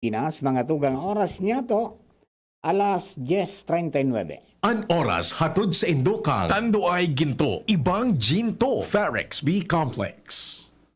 Pinas, mga tugang oras niya to, alas 10:39. An oras hatod sa Indokang. Tanduay ginto. Ibang ginto. Ferex B Complex.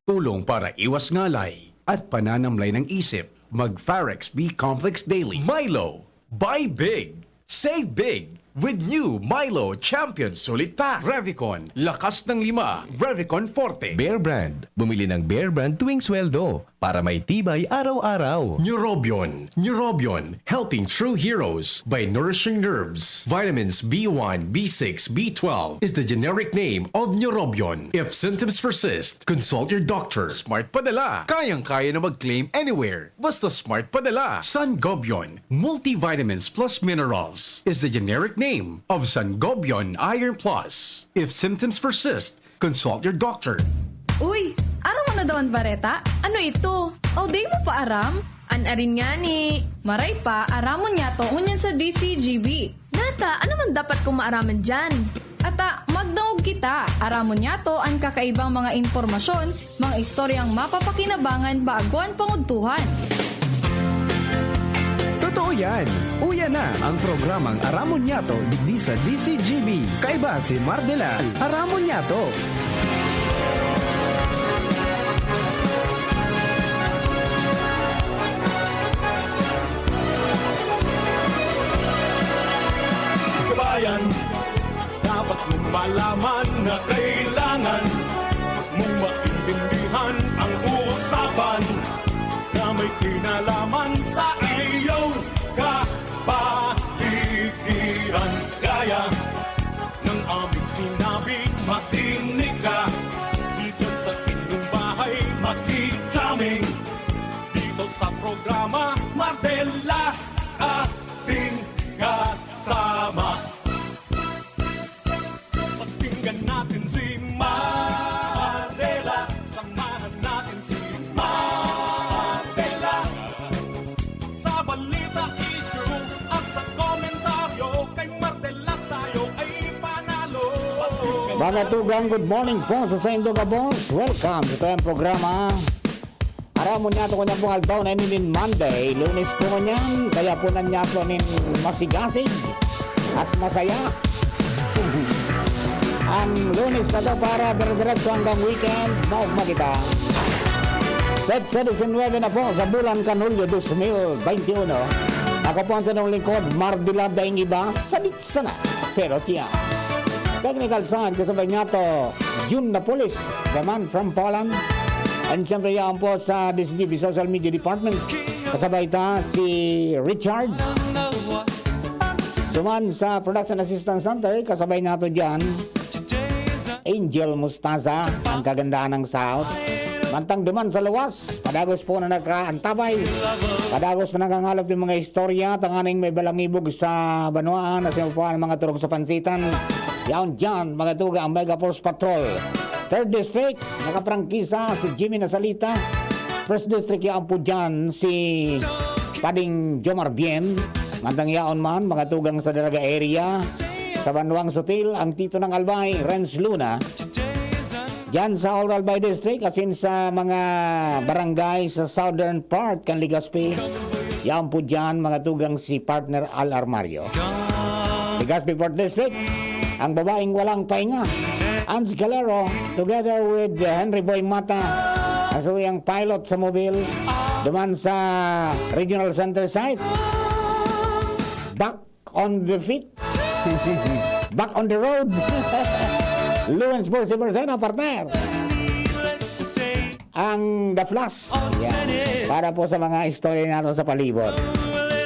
Tulong para iwas ngalay at pananamlay ng isip. Mag Ferex B Complex Daily. Milo. Buy big. Save big. With new Milo Champion Sulit Pack. Revicon. Lakas ng 5. Revicon Forte. Bear Brand. Bumili ng Bear Brand tuwing sweldo para may tibay araw-araw. Neurobion. Neurobion. Helping true heroes by nourishing nerves. Vitamins B1, B6, B12 is the generic name of Neurobion. If symptoms persist, consult your doctor. Smart Padala. Kayang-kaya na mag-claim anywhere. Basta Smart Padala. Sangobion. Multivitamins plus minerals is the generic name of Sangobion Iron Plus. If symptoms persist, consult your doctor. Uy, aram mo na daw ang bareta? Ano ito? O, day mo pa aram? Anarin nga ni. Maray pa, aramon niya to unyan sa DCGB. Nata, ano man dapat kong maaraman dyan? Ata, magdaog kita. Aramon niya to ang kakaibang mga impormasyon, mga istoryang mapapakinabangan bago ang panguntuhan. Totoo yan. Uya na ang programang Aramon Yato digdi sa DCGB. Kaiba si Mardela. Aramon Yato. Kabayan, dapat mong malaman na kailangan mong maintindihan ang usapan na may kinalaman sa iyong kapaligiran. Gaya ng aming sinabi, makinig ka. Dito sa inyong bahay, makiklaming. Dito sa programa, Mardela, ating kasama. Pakinggan natin si Mardela. Samahan natin si Mardela. Sa balita, issue at sa komentaryo, kay Mardela tayo ay panalo. Mga tugang, good morning po sa Saint Boss. Welcome sa tayong programa. Aramon niya ito kanyang pong albaw na inin Monday. Lunes po kanyan, kaya po na niya ito nin masigasig at masaya. Ang lunes na ito para dire-diretso hanggang weekend, maugma kita. Petsa 19 na po sa bulan Kanulyo 2021. Ako po ang sanong lingkod, Mardela daing iba, salitsa na. Pero tiyan. Technical sound, kasabay nga to, June Napolis, the man from Poland. And siyempre yan po sa DCGB Social Media Department. Kasabay ta si Richard. Duman sa Production Assistance Center, kasabay nato dyan, Angel Mustaza, ang kagandahan ng South. Mantang duman sa luwas, padagos po na nagkaantabay. Padagos na nagkangalap ng mga istorya, tanganing may balangibog sa Banuaan at sinupuan ng mga turog sa pansitan. Yaon dyan, mga tuga, ang Mega Force Patrol. 3rd District, nakaprangkisa si Jimmy Nasalita. 1st District, yaon po dyan si Pading Jomar Bien. Mantang yaon man, mga tugang sa Dalaga area. Sa Banwang Sutil, ang Tito ng Albay, Renz Luna. Diyan sa Old Albay District, asin sa mga barangay sa southern part, kan Legazpi. Yaon po dyan, mga tugang si partner Al Armario. Legazpi 4th District, ang babaeng walang pahinga. Anz Calero, together with Henry Boy Mata, asuyang pilot sa mobile, duman sa Regional Center site. Back on the feet. Back on the road. Luwens Borsi Bersena, partner. Ang The Flash. Yeah. Para po sa mga istorya natin sa palibot.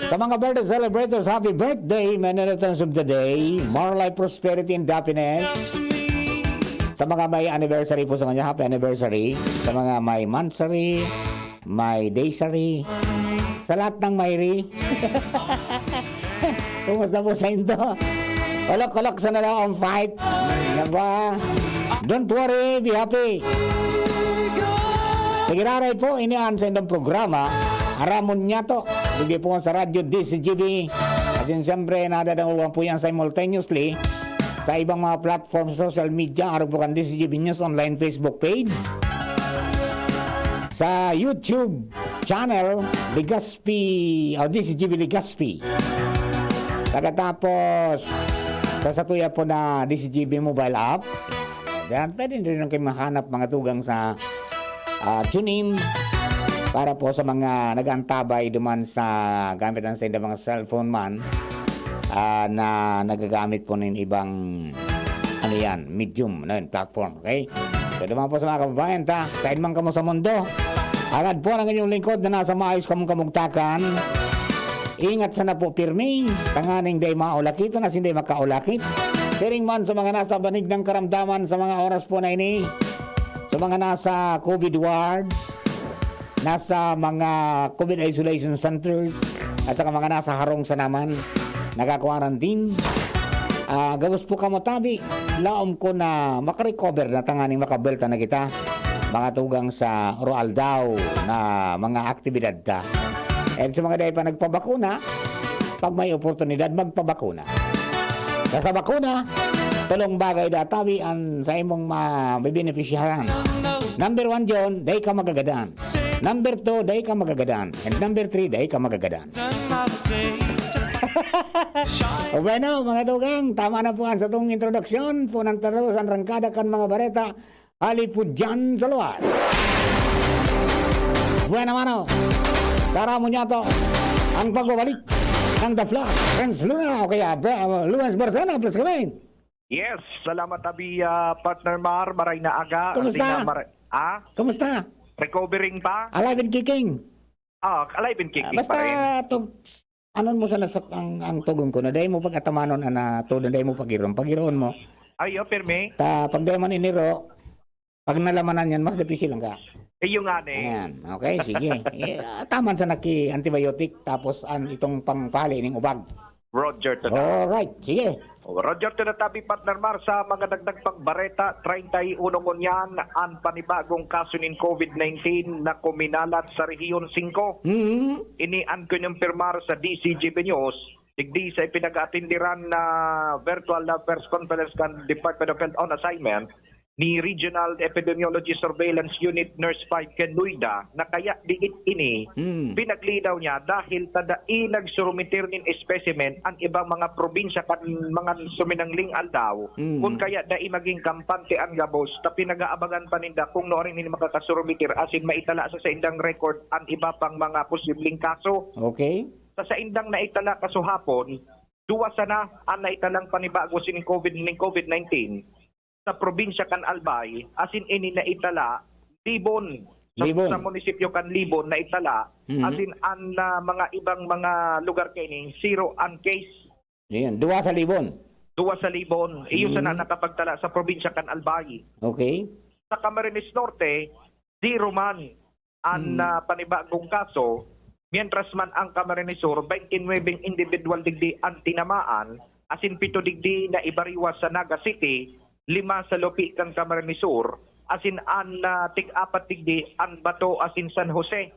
Sa mga birthday celebrators, happy birthday, many returns of the day, more life, prosperity, and happiness. Sa mga may anniversary po sa kanya, happy anniversary. Sa mga may monthsary, may daysary, sa lahat ng mayri. Kumusta po sa inyo? Kolok-kolok sa nala on fight. Diba? Don't worry, be happy. Sigiraray po, iniaan sa inyong programa. Aramon niya to. Hindi po sa radyo DCGB. Kasi siyempre, nadadawang po yan simultaneously sa ibang mga platform sa social media. Araw po kan DCGB News online Facebook page. Sa YouTube channel, Legazpi, o DCGB Legazpi. Pagkatapos, sasatuya po na DCGB mobile app. Yan, pwede rin kayo mahanap mga tugang sa TuneIn para po sa mga nag-antabay duman sa gamit ng sa mga cellphone man na nagagamit po ng ibang medium platform, okay? So duman po sa mga kababayan kain man kamo sa mundo, agad po ang inyong lingkod na nasa maayos kamong kamugtakan. Ingat sana po pirmi, tanganing day maulakit na hindi makaulakit. Siring man sa mga nasa banig ng karamdaman sa mga oras po na ini, sa mga nasa COVID ward, nasa mga COVID isolation centers, at saka mga nasa harong sa naman, naka-quarantine. Gawos po kamo tabi, laom ko na makarecover na tanganing makabelta na kita, mga tugang sa Roald Dahl na mga aktibidad ta. And sa mga dahil pa nagpabakuna, pag may oportunidad, magpabakuna. Sa bakuna, tulong bagay datawi ang sa imong mabibenepisyahan. Number 1 John, dahi ka magagadan. Number 2, dahi ka magagadan. And number 3, dahi ka magagadan. O bueno, mga tugang, tama na po ang sa itong introduksyon po ng talos ang rangkada kan mga bareta. Ali po dyan sa luwas. Bueno, mano. Sara mo niya to ang pagbabalik ng The Flash, Renz Luna o kaya Luis Barzana, plus kami. Yes, salamat abi partner Mar, maray na aga. Kumusta? Kumusta? Recovering pa? Alive and kicking. Alive and kicking Basta pa rin. anon mo sa nasak ang tugong ko na dahil mo pagkatamanon na todo dahil mo pagiroon mo. Ayo, perme. Pag dahil man iniro, pag nalamanan yan, mas depisi lang ka. Yung nga ne. Ayan, okay, sige. Taman sa naki-antibiotic tapos itong pangpali ng ubag. Roger to na. Alright, sige. Roger to na tabi partner Mar sa mga dagdag pagbareta. 31 ngunyan ang panibagong kaso ng COVID-19 na kuminalat sa Rehiyon 5. Mm-hmm. Inian ko yung pirmar sa DCGP News. Digdi sa ipinag-atindiran na virtual na press conference kan Department of Health on assignment ni Regional Epidemiology Surveillance Unit Nurse 5 Ken Luida na kaya diit ini pinaglinaw niya dahil tadai nagsurumitir nin specimen ang ibang mga probinsya kan mga suminangling aldaw kung kaya dai maging kampante ang gabos ta pinagaabangan pa ninda kung noorin nila makakasurumitir asin maitala sa indang record ang iba pang mga posibleng kaso. Okay. Sa indang naitala kaso hapon, duwa sana ang naitalang panibago sin COVID-19 sa probinsya kan Albay, asin ini na itala, Libon. Sa munisipyo kan Libon na itala, asin ang mga ibang mga lugar kainin, 0 ang case. Yan, 2 sa Libon. 2 sa Libon. Iyo sana nakapagtala sa probinsya kan Albay. Okay. Sa Camarines Norte, 0 man ang panibagong kaso, mientras man ang Camarines Sur, 29 individual digdi ang tinamaan, asin 7 digdi na ibariwas sa Naga City, 5 sa Lopi kang Camarines Sur, asin an tig-4 digdi ang Bato asin San Jose.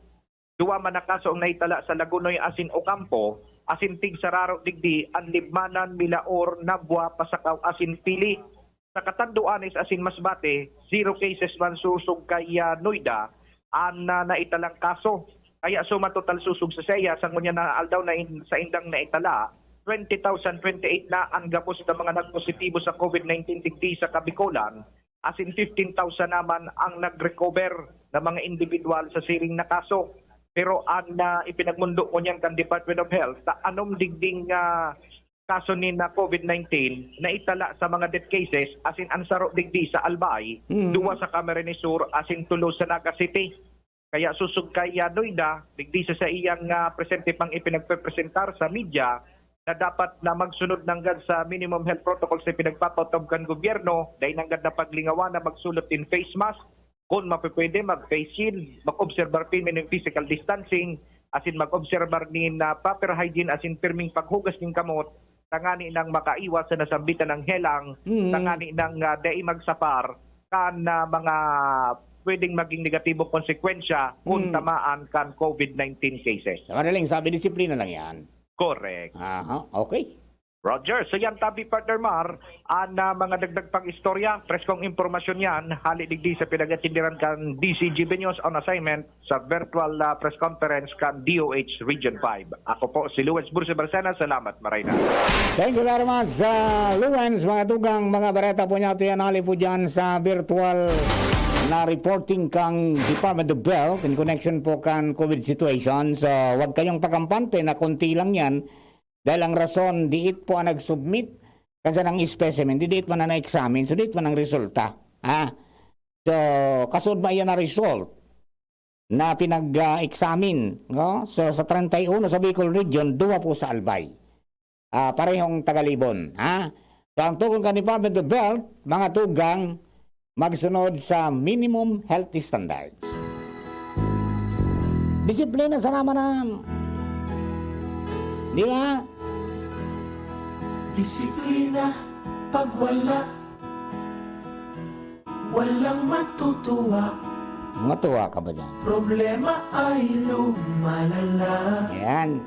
2 man na kaso ang naitala sa Lagunoy asin Ocampo, asin tig Sararo digdi ang Libmanan, Milaor, Nabwa, Pasakaw asin Pili. Sa Katanduanes asin Masbate, 0 cases man susug kay Noida ang naitalang kaso. Kaya suma total susug sa seya sa ngunya na aldaw na sa indang naitala 20,028 na ang gapos ng mga nagpositibo sa COVID-19 digdi sa Kabikolan, asin 15,000 naman ang nag-recover na mga individual sa siring na kaso. Pero ang ipinagmundo ko niyan kan Department of Health, sa anom digding kaso ni na COVID-19 na itala sa mga death cases, asin ansaro digdi sa Albay, 2 sa Camarines Sur, asin 3 sa Naga City. Kaya susug kay Noida, digdi sa iyang presente pang ipinagpresentar sa media, na dapat na magsunod nanggad sa minimum health protocols na pinagpapautob kan gobyerno, dahil nanggad na paglingawan na magsulot in face mask, kung mapipwede mag-face shield, mag-observar pin ng physical distancing, asin mag-observar nin proper hygiene, asin pirming paghugas ng kamot, tangani nang makaiwas sa nasambitan ng helang, tangani nang dai magsapar, kan mga pwedeng maging negatibong konsekwensya kung tamaan kan COVID-19 cases. Sa madaling sabi, disiplina lang yan. Correct. Aha, okay. Roger, so yan tabi partner Mar, mga dagdag pang istorya, preskong impormasyon yan, hali digdi sa pinagatindiran kan DCGB News on assignment sa virtual press conference kan DOH Region 5. Ako po si Luis Burse Barcena, salamat Marayna. Thank you very much, Luwens, mga tugang, mga bareta po niya, yan hali po dyan sa virtual na reporting kang Department of Health in connection po kan COVID situation. So, huwag kayong pagampante na konti lang yan. Dahil ang rason, diit po ang nag-submit kasi ng specimen, diit man na na-examine, so diit man ang resulta. So, kasod ba yan na result na pinag-examine? No? So, sa 31 sa Bicol Region, 2 po sa Albay. Parehong Tagalibon. So, ang tugang ka Department of Health, mga tugang, magsunod sa minimum health standards. Disiplina sa naman di ba? Disiplina, pag walang matutuwa. Matuwa ka ba dyan? Problema ay lumalala. Yan.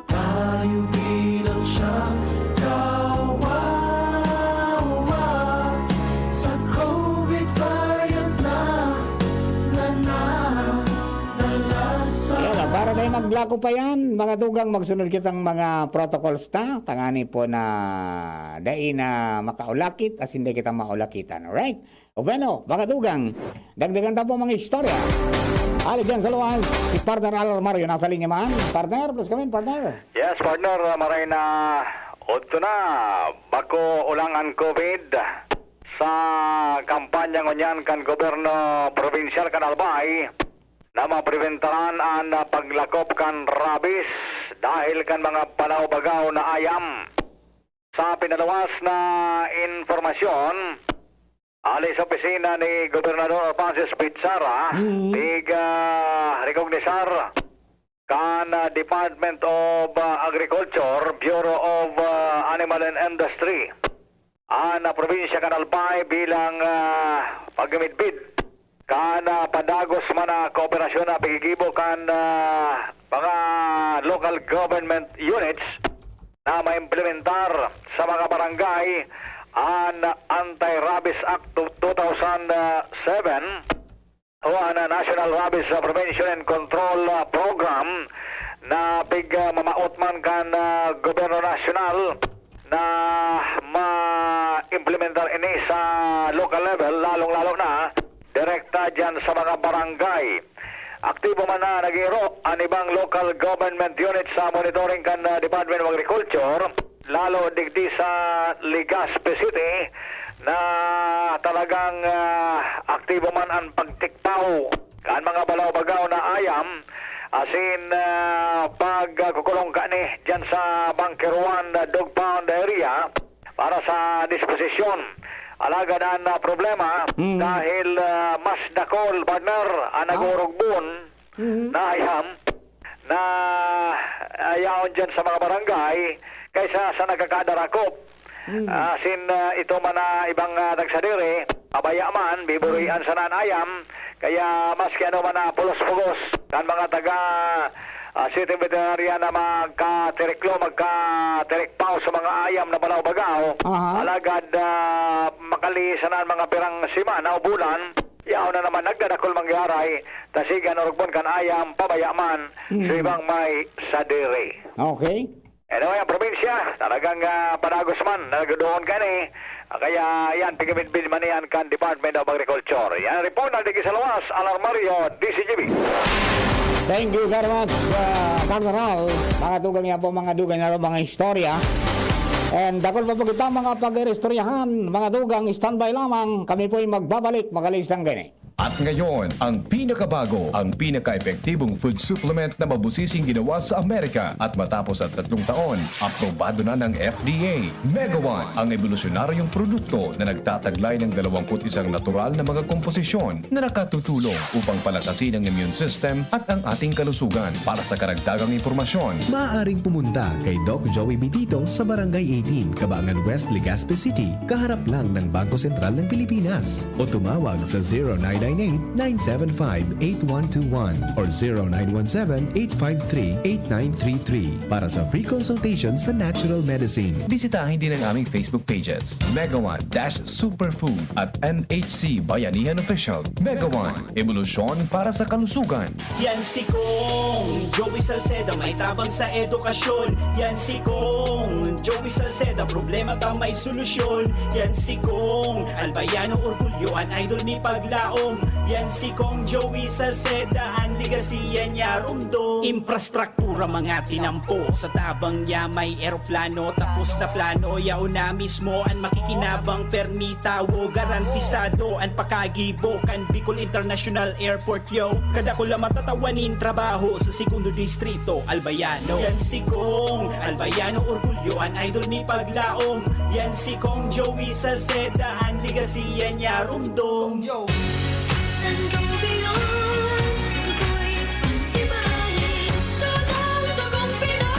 Tayo bilang siyang kawawa sa COVID variant na nalasa. Yan, para tayo maglako pa yan, mga tugang, magsunod kitang mga protocols ta. Tangani po na dai na makaulakit as hindi kita maulakitan. Alright? O bueno, mga tugang, dagdagan ta po mga istorya. Ali dyan sa luwas, si partner Alar Mario, nasa linya man. Partner, plus kami, partner. Yes, partner, maray na odto na bako ulangan COVID sa kampanya ngunyan kan gobyerno provinsyal kan Albay na mapreventaran ang paglakop kan rabies dahil kan mga panaw-bagaw na ayam. Sa pinalawas na informasyon, ali sa opisina ni Gobernador Francis Pizarra, recognisar kan Department of Agriculture, Bureau of Animal and Industry, ang probinsya kan Albay bilang paggamidbid kan padagos man na kooperasyon na pagigibo kan mga local government units na maimplementar sa mga barangay ang Anti-Rabies Act of 2007 o ang National Rabies Prevention and Control Program na mamaot man kan gobyerno nasyonal na ma-implementar ini sa local level, lalong-lalo na direkta dyan sa mga barangay. Aktibo man na nag-iro ang ibang local government units sa monitoring kan Department of Agriculture, lalo digdi sa Legazpi City na talagang aktibo man ang pagtikpaw kan mga balaw-bagaw na ayam asin pagkukulong ka ni dyan sa Bunker 1 Dog Pound area para sa disposisyon. Alagad na problema dahil mas dakol, partner, ang nagurugbon na ayam na ayaon dyan sa mga barangay kaysa sa nagkakadarakop. Sin ito man na ibang nagsadiri, abaya man, biburian sa nanayam, kaya maski ano man na pulos-pulos kan mga taga City Veterinarian na magka-terikpaw sa mga ayam na balaw-bagaw, alagad makalisanan mga pirang simana o bulan, yaw na naman nagdadakol mangyaray, tasigan o rugbon kan ayam, pabayaman, sa ibang may sadiri. Okay. Anyway, ang probinsya, talagang padagos man, nagdoon ka ni, kaya yan, pigamit-bid man yan kan Department of Agriculture. Yan, report na digi sa luwas, Alar Mario, DCGB. Thank you very much, Partner Al. Mga tugang yan po, mga dugang na mga istorya. And dakol pa po kita mga pag-istoryahan, mga dugang, standby lamang. Kami po ay magbabalik, magalis lang gani. At ngayon, ang pinakabago, ang pinaka-epektibong food supplement na mabusising ginawa sa Amerika at matapos at 3 taon, aprobado na ng FDA. Mega One, ang evolusyonaryong produkto na nagtataglay ng 21 natural na mga komposisyon na nakatutulong upang palakasin ang immune system at ang ating kalusugan. Para sa karagdagang impormasyon, maaaring pumunta kay Doc Joey Bitito sa Barangay 18, Cabangan West, Legazpi City, kaharap lang ng Bangko Sentral ng Pilipinas. O tumawag sa 0917-815-8121 or 0917-853-8933 para sa free consultation sa natural medicine. Bisitahin din ang aming Facebook pages, Mega One Superfood at NHC Bayanihan Official. Mega One, ebolusyon para sa kalusugan. Yan si Kong Joey Salceda, may tabang sa edukasyon. Yan si Kong Joey Salceda, problema ta may solusyon. Yan si Kong Albayano Orgulyo, an idol ni Paglaom. Yan si Kong Joey Salceda, ang ligasiya niya rumdo. Infrastruktura mga tinampo, sa tabang niya may eroplano. Tapos na plano, yaw na mismo ang makikinabang permita. Wo garantisado ang pakagibo kan Bicol International Airport yo. Kada ko lang matatawanin trabaho sa segundo distrito Albayano. Yan si Kong Albayano Orgulyo, an idol ni Paglaom. Yan si Kong Joey Salceda, ang ligasiya niya rumdo. San Campeon, tukoy pag-ibahin. Sunang tugong Pinoy,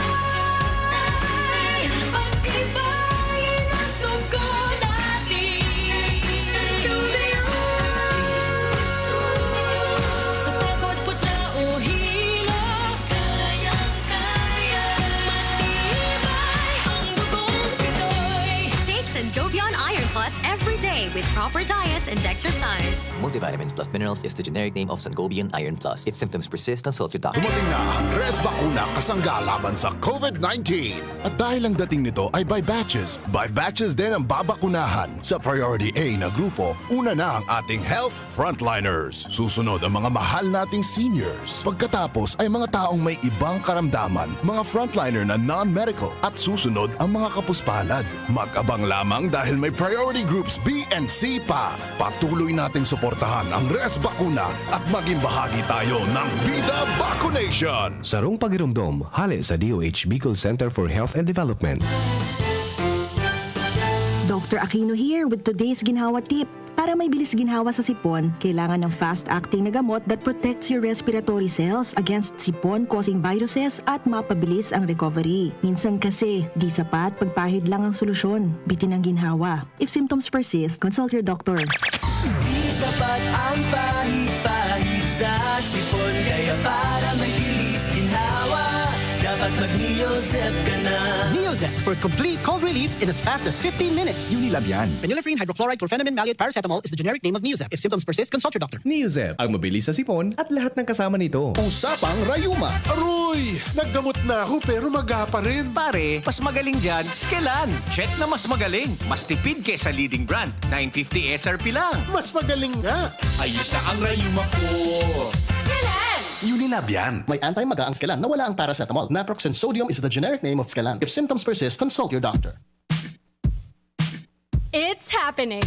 pag-ibahin ang tugo natin. San Campeon, sa pagod putla o hila, kayang-kaya matibay ang dugong Pinoy. Take Sangobion Iron Plus every day with proper diet and exercise. Multivitamins plus minerals is the generic name of Sangobion Iron Plus. If symptoms persist, consult your doctor. Dumating na ang Res Bakuna kasangga laban sa COVID-19. At dahil ang dating nito ay by batches din ang babakunahan. Sa Priority A na grupo, una na ang ating health frontliners. Susunod ang mga mahal nating seniors. Pagkatapos ay mga taong may ibang karamdaman, mga frontliner na non-medical. At susunod ang mga kapuspalad. Mag-abang lamang dahil may priority groups B and C pa. Patuloy nating suportahan ang Res Bakuna at maging bahagi tayo ng Bida Vaccination. Sarong pagirumdom, hali sa DOH Bicol Center for Health and Development. Dr. Aquino here with today's ginhawa tip. Para may bilis ginhawa sa sipon, kailangan ng fast-acting na gamot that protects your respiratory cells against sipon-causing viruses at mapabilis ang recovery. Minsan kasi, di sapat pagpahid lang ang solusyon. Bitin ang ginhawa. If symptoms persist, consult your doctor. Di sapat ang pahit-pahit sa sipon, kaya para may bilis ginhawa, dapat mag-Neozep ka na. Neozep for complete cold relief in as fast as 15 minutes. Unilab yan. Phenylephrine, hydrochloride, chlorphenamine, maleate, paracetamol is the generic name of Neozep. If symptoms persist, consult your doctor. Neozep, ang mabilis sa sipon at lahat ng kasama nito. Usapang Rayuma. Aroy! Naggamot na ako pero maga pa rin. Pare, mas magaling dyan, Skelan. Check na mas magaling. Mas tipid kesa leading brand. 950 SRP lang. Mas magaling nga. Ayos na ang rayuma ko. Unilab yan. May anti-maga ang Skelan na wala ang paracetamol. Naproxen sodium is the generic name of Skelan. If symptoms persist, consult your doctor. It's happening!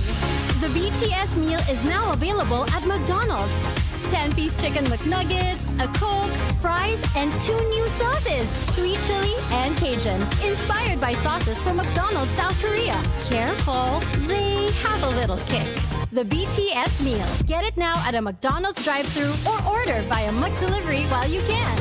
The BTS meal is now available at McDonald's. 10-piece chicken McNuggets, a Coke, fries, and 2 new sauces, sweet chili and Cajun, inspired by sauces from McDonald's South Korea. Careful, they have a little kick. The BTS meal. Get it now at a McDonald's drive-thru or order via McDelivery while you can.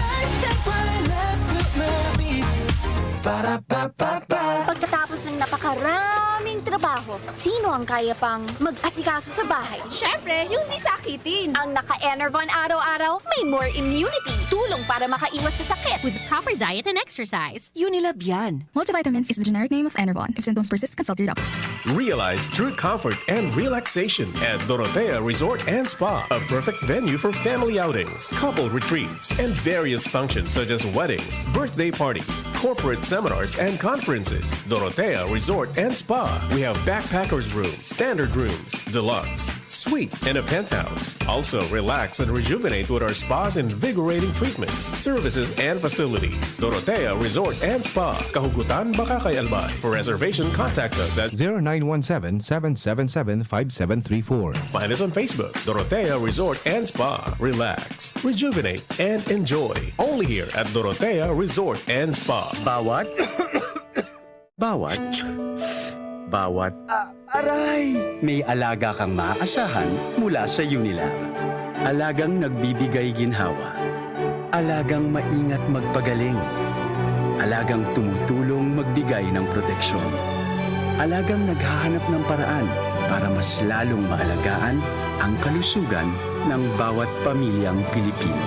Pagkatapos ng napakaraming trabaho, sino ang kaya pang mag-asikaso sa bahay? Siyempre, yung di sakitin. Ang naka-Enervon araw-araw, may more immunity. Tulong para makaiwas sa sakit. With proper diet and exercise. Unilab yan. Multivitamins is the generic name of Enervon. If symptoms persist, consult your doctor. Realize true comfort and relaxation at Dorotea Resort and Spa, a perfect venue for family outings, couple retreats, and various functions such as weddings, birthday parties, corporate seminars, and conferences. Dorotea Resort and Spa. We have backpackers rooms, standard rooms, deluxe, suite, and a penthouse. Also, relax and rejuvenate with our spas and invigorating treatments, services, and facilities. Dorotea Resort and Spa, Kahugutan, Bakakay, Albay. For reservation, contact us at 0917-777-5734. Find us on Facebook, Dorotea Resort and Spa. Relax, rejuvenate, and enjoy. Only here at Dorotea Resort and Spa. Bawat? Aray! May alaga kang maaasahan mula sa Unilab. Alagang nagbibigay ginhawa. Alagang maingat magpagaling. Alagang tumutulong magbigay ng proteksyon. Alagang naghahanap ng paraan para mas lalong maalagaan ang kalusugan ng bawat pamilyang Pilipino.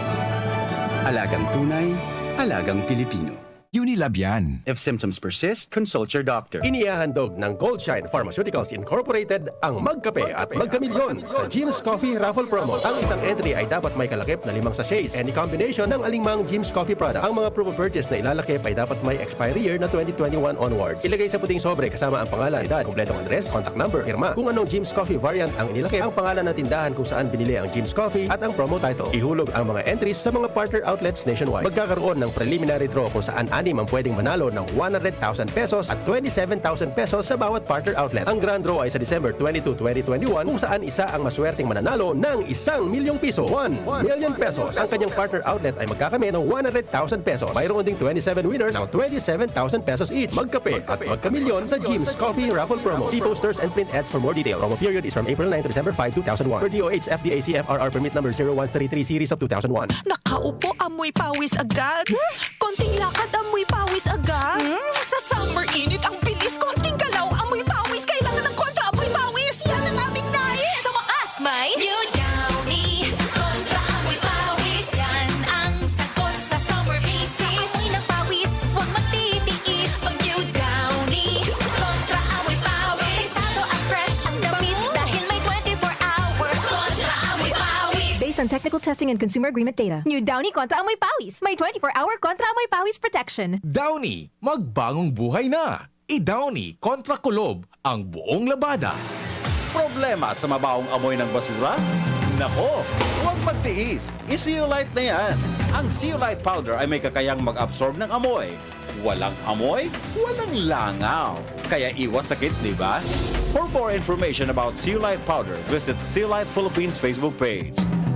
Alagang tunay, alagang Pilipino. Unilab yan. If symptoms persist, consult your doctor. Inihahandog ng Goldshine Pharmaceuticals Incorporated ang Magkape at Magkamilyon sa Jim's Coffee Raffle Promo. Ang isang entry ay dapat may kalakip na 5 sachets. Any combination ng alingmang Jim's Coffee product. Ang mga proof of purchase na ilalakip ay dapat may expiry year na 2021 onwards. Ilagay sa puting sobre kasama ang pangalan, edad, kumpletong address, contact number, firma. Kung anong Jim's Coffee variant ang inilakip, ang pangalan ng tindahan kung saan binili ang Jim's Coffee at ang promo title. Ihulog ang mga entries sa mga partner outlets nationwide. Magkakaroon ng preliminary draw kung saan 6 ang pwedeng manalo ng 100,000 pesos at 27,000 pesos sa bawat partner outlet. Ang grand draw ay sa December 22, 2021 kung saan isa ang maswerteng mananalo ng 1 milyong piso. 1 million pesos. Ang kanyang partner outlet ay magkakamit ng 100,000 pesos. Mayroon ding 27 winners ng 27,000 pesos each. Magkape at magkamilyon sa Jim's Coffee Raffle Promo. See posters and print ads for more details. Promo period is from April 9 to December 5, 2001. Per DOH FDA CFRR permit number 0133 series of 2001. Nakaupo, amoy pawis agad. Konting lakad, amoy pawis agad. Sa summer init, ang bilis. Konting galaw, amoy pawis. Kailangan ng kontra, amoy pawis. Yan ang aming nais. Sa wakas, may New Downy kontra amoy pawis. Yan ang sagot sa summer misis. Amoy ng pawis, huwag matitiis. Pag New Downy kontra amoy pawis. Pesado at fresh ang damit dahil may 24-hour kontra amoy pawis. Based on technical testing and consumer agreement data, New Downy Kontra Amoy Pawis. May 24-hour Kontra Amoy Pawis protection. Downy, magbagong buhay na. I-Downy kontra kulob ang buong labada. Problema sa mabawang amoy ng basura? Nako, huwag magtiis. I-Zeolite na yan. Ang Zeolite powder ay may kakayang mag-absorb ng amoy. Walang amoy, walang langaw. Kaya iwas sakit, di ba? For more information about Zeolite powder, visit Zeolite Philippines Facebook page.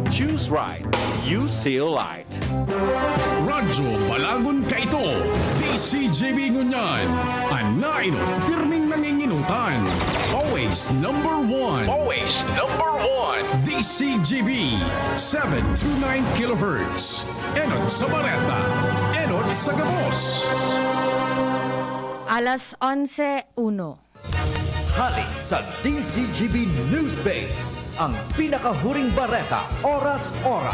Choose right. Use Zeolite. Radyo Balagon Kaito, DCJB Ngunyan, Anaino, pirming nanginginutan. Always number one. Always number one. DCJB, 729 kHz. Enot sa Bareta, Enot sa Gabos. Alas 11:01. Hali sa DCGB News Base, ang pinakahuring bareta, oras-oras.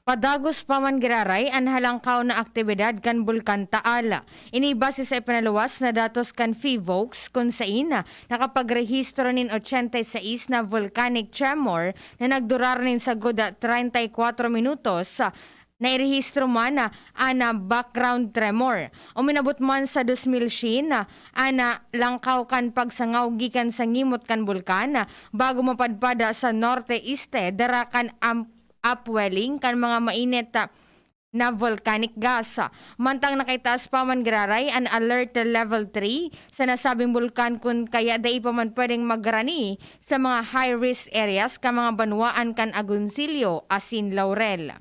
Padagos pa man giraray ang halangkaw na aktibidad kan Bulkan Taal. Inibase sa ipanaluwas na datos kan FIVOX kung saan nakapagrehistro nin 86 na volcanic tremor na nagdurar nin sa guda 34 minutos. Nairehistro man ana background tremor. Uminabot man sa 2000 ana langkaw kan pagsangaw gikan sa ngimot kan bulkan bago mapadpada sa norte-este darakan upwelling kan mga mainit na volcanic gas. Mantang nakitaas pa man graray an alert level 3 sa nasabing bulkan kun kaya dai pa man pwedeng magrani sa mga high-risk areas ka mga banwaan kan Agoncillo, Asin, Laurel.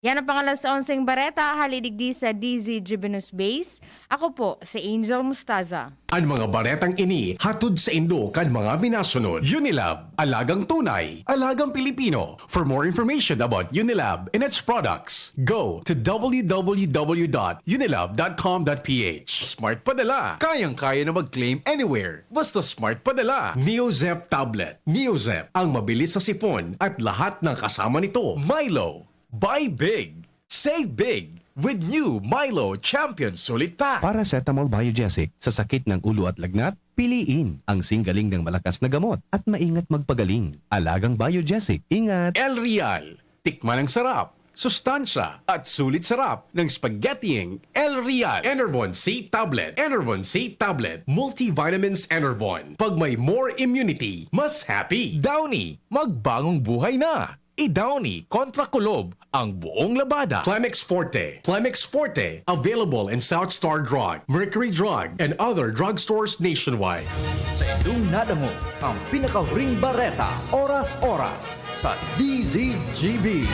Yan ang pangalan sa 11 bareta, halidigdi sa DZGB News Base. Ako po, si Angel Mustaza. Ang mga baretang ini, hatod sa Indo kan mga minasunod. Unilab, alagang tunay, alagang Pilipino. For more information about Unilab and its products, go to www.unilab.com.ph. Smart Padala, kayang-kaya na mag-claim anywhere. Basta Smart Padala. Neozep Tablet. Neozep, ang mabilis sa sipon at lahat ng kasama nito. Milo. Buy big, save big with new Milo Champion Sulit Pack. Paracetamol Biogesic sa sakit ng ulo at lagnat, piliin ang singgaling ng malakas na gamot at maingat magpagaling. Alagang Biogesic, ingat! El Real, tikman ang sarap, sustansya at sulit sarap ng spaghettiing El Real. Enervon C Tablet. Enervon C Tablet. Multivitamins Enervon. Pag may more immunity, mas happy. Downy, magbagong buhay na. I-Downy kontra kulob ang buong labada. Clemix Forte. Clemix Forte. Available in South Star Drug, Mercury Drug, and other drugstores nationwide. Sa inyong nadamo, ang pinakahuring bareta, oras-oras sa DZGB.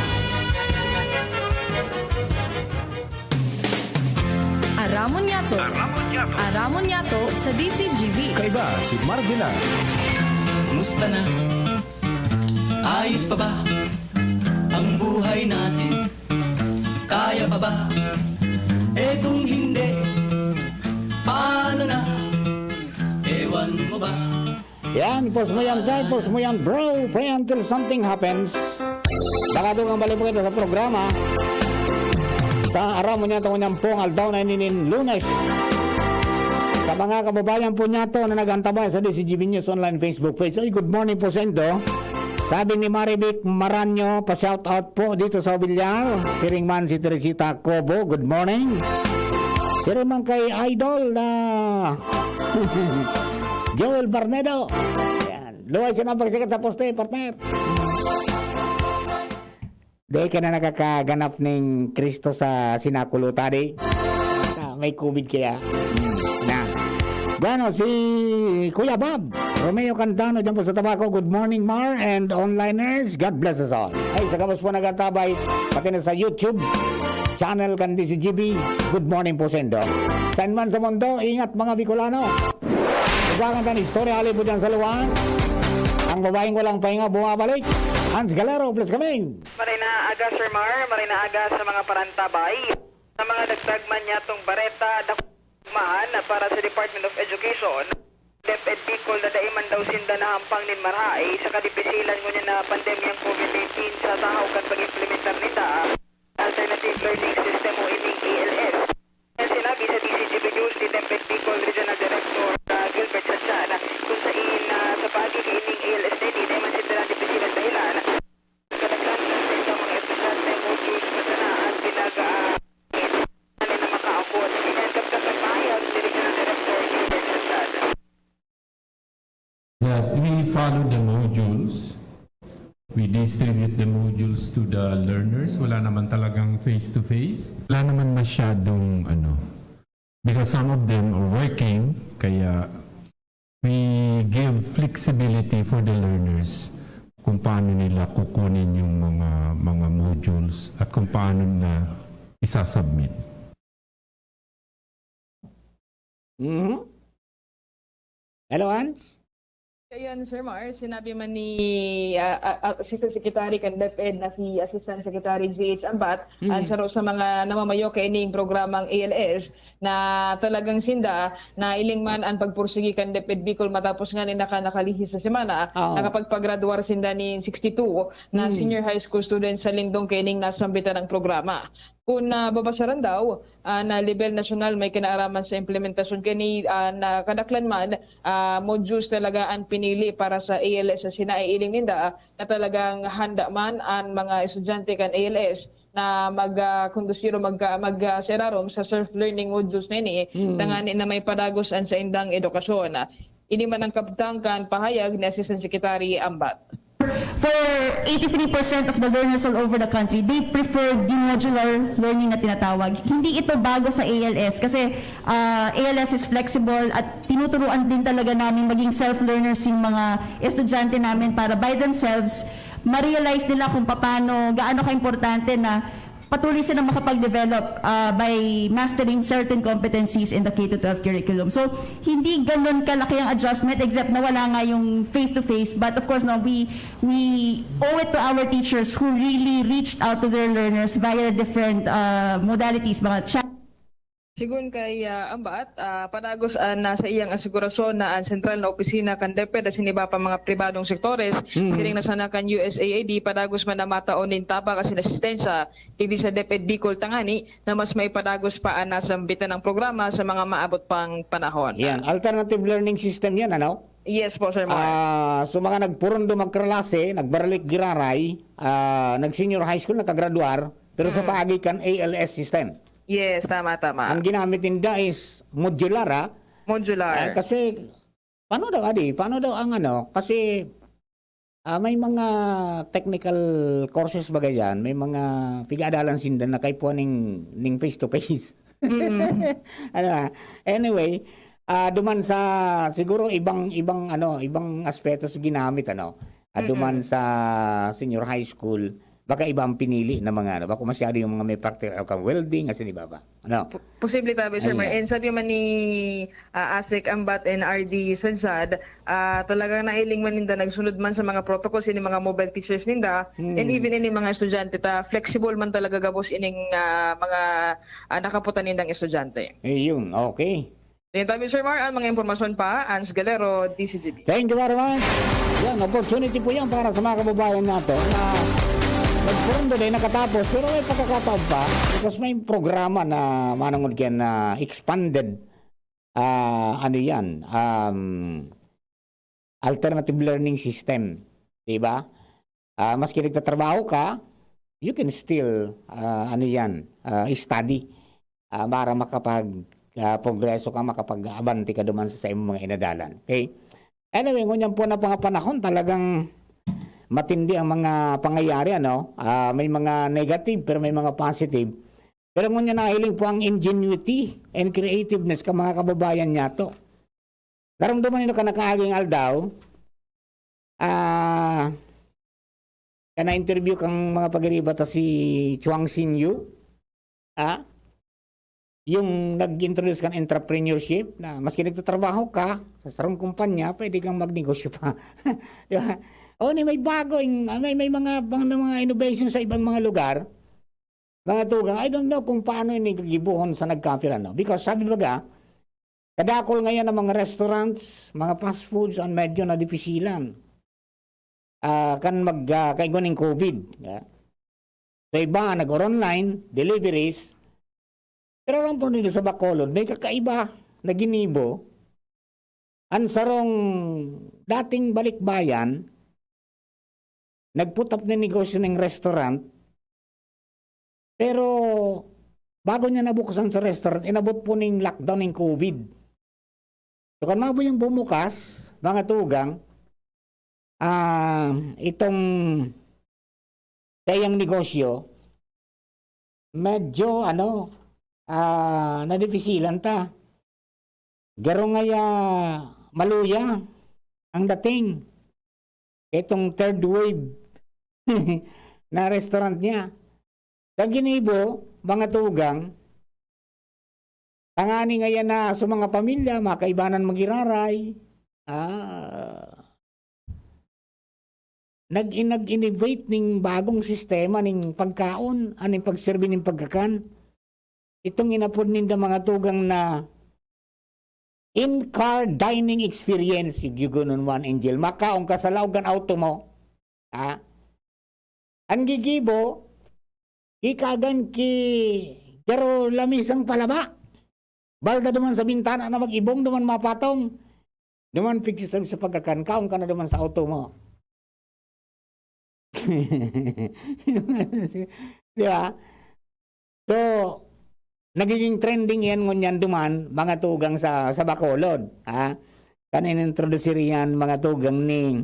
Aramon Yato. Aramon Yato sa DCGB. Kaiba si Marvela. Kumusta na? Ayos pa ba ang buhay natin? Kaya pa ba? Eh kung hindi, paano na? Ewan mo ba? post mo yan, bro. Pray until something happens. Baka doon ang balik mo kita sa programa. Sa araw mo niya ito pong aldaw na ininin Lunes. Sa mga kababayan po niya to na nagantabay sa DCGB News Online Facebook page. Oy, good morning po sa inyo. Sabi ni Marivic Maranyo, pa-shout out po dito sa Villar. Si Ringman, si Teresita Cobo, good morning. Si Ringman kay Idol na Joel Barnedo. Ayan. Luway siya ng pagsikat sa poste, partner. Di ka na nakakaganap ng Kristo sa sinakulo tadi. May COVID kaya. Na. Bueno, si Kuya Bob Romeo Cantano dyan po sa Tabaco. Good morning, Mar and onliners. God bless us all. Ay, sa kapos po nagkatabay, pati na sa YouTube channel kan DCGB. Good morning po sa indo. Saan man sa mundo, ingat mga Bicolano. Ibagan tan istorya hali po dyan sa luwas. Ang babaeng walang pahinga bumabalik. Hans Galero, plus kami. Marina aga, Sir Mar. Marina aga sa mga parantabay. Sa mga dagdagman niya itong bareta, mahan para sa Department of Education. DepEd Bicol na daiman daw sinda na hampang nin marhaay sa kadipisilan ngunyan na pandemyang COVID-19 sa tahaw kan pag-implementar nita alternative learning system o ining ALS. Yan sinabi sa DCGB News ni DepEd Bicol Regional Director Gilbert Sanchana kung sa sa pagi ni ining ALS na hindi daiman sinda na dipisilan dahilan kadaghan sa mga estudyante modules na sanaan pinagaan na makaabot. Inendap ka sa mayag ni Regional Director Gilbert Sanchana. That we follow the modules. We distribute the modules to the learners. Wala naman talagang face-to-face. Wala naman masyadong because some of them are working, kaya we give flexibility for the learners kung paano nila kukunin yung mga modules at kung paano na isasubmit. Hello, Hans? Ayan, Sir Mar, sinabi man ni Assistant Secretary kan DepEd na si Assistant Secretary G.H. Ambat sa mga namamayo kay ining programang ALS na talagang sinda na ilingman ang pagpursigi kan DepEd Bicol matapos nga ni nakalihis sa semana nakapagpagraduar sinda ni 62 na senior high school students sa Lindong kay ining nasambitan ng programa. Kung babasyaran daw na level national may kinaaraman sa implementasyon kani na kadaklan man modules talaga ang pinili para sa ALS sa sinaiiling ninda na talagang handa man ang mga estudyante kan ALS na mag-kondusiro, mag-serarom sa self-learning modules na ini tangani na may padagos sa indang edukasyon. Ini man ang kaptangkan pahayag ni Assistant Secretary Ambat. For 83% of the learners all over the country, they prefer the modular learning na tinatawag. Hindi ito bago sa ALS kasi ALS is flexible at tinuturuan din talaga namin maging self-learners yung mga estudyante namin para by themselves ma-realize nila kung paano, gaano ka-importante na patuloy silang makapag-develop by mastering certain competencies in the K-12 curriculum. So, hindi ganun kalaki ang adjustment except na wala nga yung face-to-face. But of course, no, we owe it to our teachers who really reached out to their learners via different modalities, mga chat. Sigun kay Ambat, padagos na sa iyang asigurasyon na ang sentral na opisina kan DepEd at siniba pa mga pribadong sektores, sining nasana kan USAID, padagos man na mataon din tabak as asistensya, hindi sa DepEd Bicol tangani na mas may padagos pa na sambitan ng programa sa mga maabot pang panahon. Yan, alternative learning system yan, ano? Yes po, Sir Mar. So mga nagpurondo magkralase, nagbaralik giraray, nag-senior high school, nakagraduar, pero sa paagi kan ALS system. Yes, tama. Ang ginamit nila is modular, Modular. kasi, paano daw ang kasi may mga technical courses bagay yan, may mga pigadalan sindan na kay po ning face-to-face. Anyway, duman sa, siguro ibang aspetos ginamit, duman sa senior high school, baka ibang pinili na mga baka masyado yung mga may practical welding kasi ni Baba. Posible tabi, Sir Mar. And sabi man ni ASEC Ambat and RD Sansad, talagang nailing man ninda nagsunod man sa mga protocols ini mga mobile teachers ninda and even ini mga estudyante flexible man talaga gabos ining mga nakaputan nindang estudyante. Yun, okay. Tayo, Mr. Mar, ang mga impormasyon pa, Ans Galero, DCGB. Thank you very much. Yan, opportunity po yan para sa mga kababayan natin na nagpurundo din nakatapos pero may pagkakataon pa because may programa na manangod yan na expanded ano yan alternative learning system, diba? Maski nagtatrabaho ka, you can still ano yan study para progreso ka, makapag-abanti ka duman sa imong mga inadalan. Okay? Anyway, ngunyan po na mga panahon talagang matindi ang mga pangyayari, ano? May mga negative pero may mga positive. Pero ngunyan nahiling po ang ingenuity and creativeness ka mga kababayan niya to. Karamdaman nyo ka nakaaging aldaw, na-interview kang mga pag-iribata si Chuang Xinyu, yung nag-introduce kang entrepreneurship na maski nagtatrabaho ka sa sarong kumpanya, pwede kang magnegosyo pa. Di ba? O may bago, may mga innovation sa ibang mga lugar. Mga tugang, I don't know kung paano yung naggibuhon sa nagkapira. No? Because sabi baga, kadakol ngayon ng mga restaurants, mga fast foods, ang medyo na dipisilan. Kaigo ng COVID. Yeah? So iba, nag-online, deliveries. Pero lang po nito sa Bacolod, may kakaiba na ginibo. Ang sarong dating balikbayan, nag-put up na negosyo ng restaurant, pero bago niya nabuksan sa restaurant, inabot po ng lockdown ng COVID. So kung mabo yung bumukas, mga tugang, itong kayang negosyo, medyo nadipisilan ta. Garo ngaya maluya ang dating. Itong third wave na restaurant niya. Sa ginibo, mga tugang, tangani ngaya na sa mga pamilya, makaibanan magiraray, nag-innovate ng bagong sistema ng pagkaon, aning pagserbi ng pagkakan. Itong inapod ninda mga tugang na in-car dining experience, yung one angel, makaong ka sa laugan auto mo. Ang gigibo, ikagan pero lamisang palaba. Balda duman sa bintana na mag-ibong, duman mapatong. Duman fix sa pagkakan, kaong ka na duman sa auto mo. Di ba? So, nagiging trending yan ngunyan duman mga tugang sa Bacolod. Kanin introduce yan mga tugang ni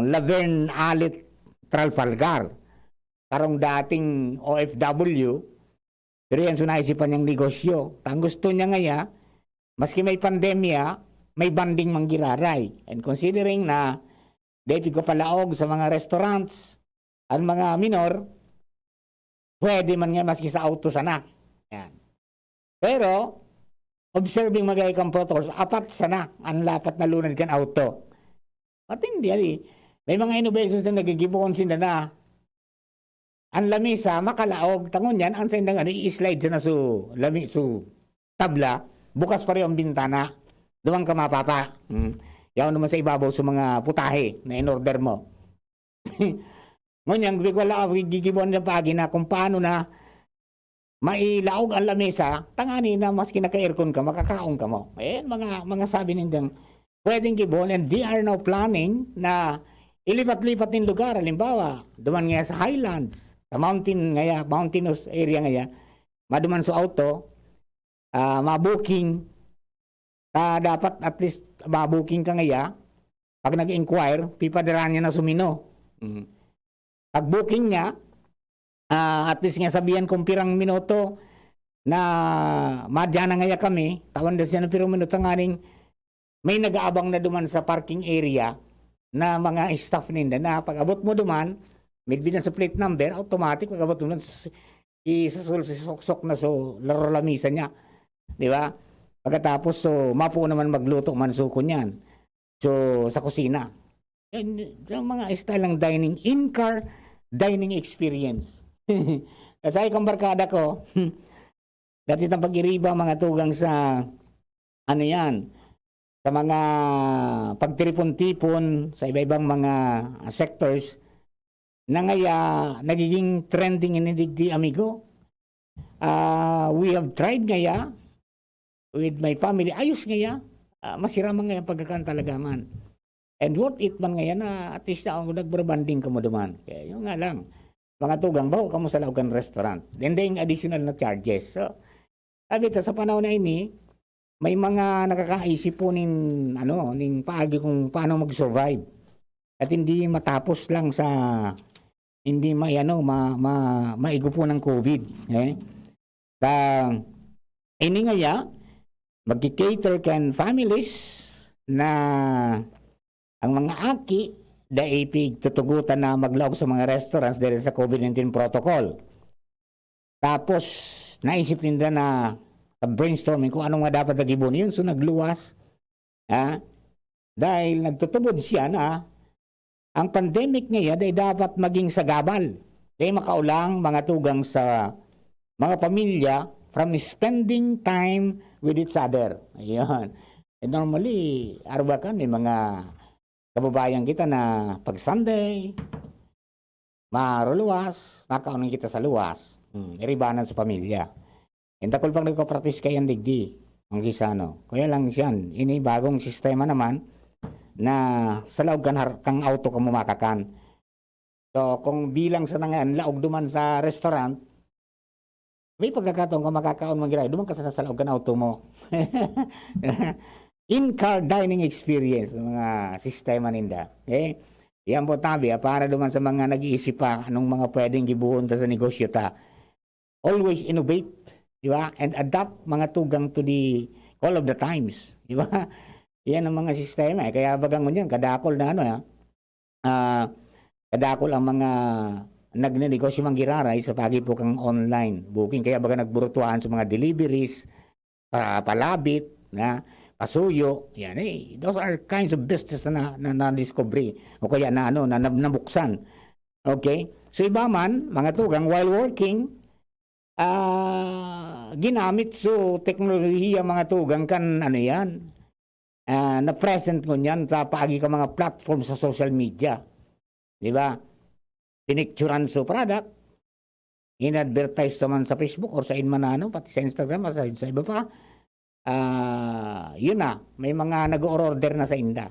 Laverne Alit Trafalgar. Karong dating OFW, pero yan sunaisipan niyang negosyo. Ang gusto niya ngaya, maski may pandemya, may banding manggiraray. And considering na dahil ko palaog sa mga restaurants, ang mga minor, pwede man nga maski sa auto sana. Yan. Pero, observing magay kang protocols, apat sana ang lapat na lunad kan auto. Matindi, may mga innovations na nagigibuon sila na ang lamisa, makalaog, tangon yan, ang sindang i-slide siya na su tabla, bukas pa rin ang bintana, duwang ka mapapa. Yaw naman sa ibabaw sa mga putahe na in-order mo. Ngunyan, wala gigibuan ng pagi na kung paano na mailaog ang lamesa, tangani na maski naka-aircon ka, makakaong ka mo. Mga sabi nindang pwedeng gibuan, and they are now planning na ilipat-lipat ng lugar. Halimbawa, duman nga sa Highlands, sa mountainous area ngaya, maduman sa auto, mabooking, dapat at least mabooking ka ngaya, pag nag-inquire, pipadaran niya na sumino. Pag booking niya, at least nga sabihan kung pirang minuto na madya na ngaya kami, tawan na siya na pirang minuto nga rin, may nag-aabang na duman sa parking area na mga staff ninda na pag abot mo duman, may binan sa plate number, automatic pag abot mo duman, isasuksok na so laro lamisa niya. Di ba? Pagkatapos, so mapo naman magluto man suko niyan. So, sa kusina. Yung mga style ng dining, in-car dining experience. Kasi kang barkada ko, Dati itang pag-iriba mga tugang sa ano yan, sa mga pagtiripon-tipon sa iba-ibang mga sectors na ngaya nagiging trending inidigdi amigo. We have tried ngaya with my family. Ayos ngaya. Masira man ngaya pagkakan talaga man. And worth it man ngaya na at least na ako nagbarbanding ka mo duman. Kaya yun nga lang. Mga tugang, bawa ka mo sa laugan restaurant. Then yung additional na charges. So, sabi ito, sa panahon na ini, may mga nakakaisip po ning paagi kung paano mag-survive. At hindi matapos lang sa hindi maigo po ng COVID. Ini ngaya, mag-cater kan families na ang mga aki daipig tutugutan na maglaog sa mga restaurants dahil sa COVID-19 protocol. Tapos, naisip nila na brainstorming kung anong nga dapat nag-ibon yun. So, nagluwas. Dahil nagtutubod siya na ang pandemic ngayon ay dapat maging sagabal. Dahil makaulang mga tugang sa mga pamilya from spending time with each other. Ayan. And normally, arabakan, may mga kababayan kita na pag Sunday, maruluwas, makaunin kita sa luwas. Iribanan sa pamilya. And takol pang nagko-practice kayan digdi. Ang kisano. Kaya lang siyan, ini bagong sistema naman na sa laog kang auto ka mumakakan. So, kung bilang sa nangan, laog duman sa restaurant, may pagkakataon ka makakaon magiray, duman ka sa laog kan auto mo. In-car dining experience, mga sistema ninda. Okay? Yan po tabi, para duman sa mga nag-iisip pa anong mga pwedeng gibuhon ta sa negosyo ta. Always innovate, di ba? And adapt mga tugang to the call of the times, di ba? Yan ang mga sistema. Kaya bagang yan, kadakol na kadakol ang mga nagnegosyo manggiraray sa pagi po kang online booking. Kaya baga nagburutuan sa mga deliveries, palabit, pasuyo, yan those are kinds of business na discovery o kaya na nabuksan. Okay? So iba man, mga tugang, while working, ginamit so teknolohiya mga tugang kan na present ko niyan sa paagi ka mga platform sa social media. Di ba? Pinicturan so product, in-advertise naman sa Facebook or sa inmanano, pati sa Instagram, sa iba pa. Yun na, may mga nag-order na sa inda.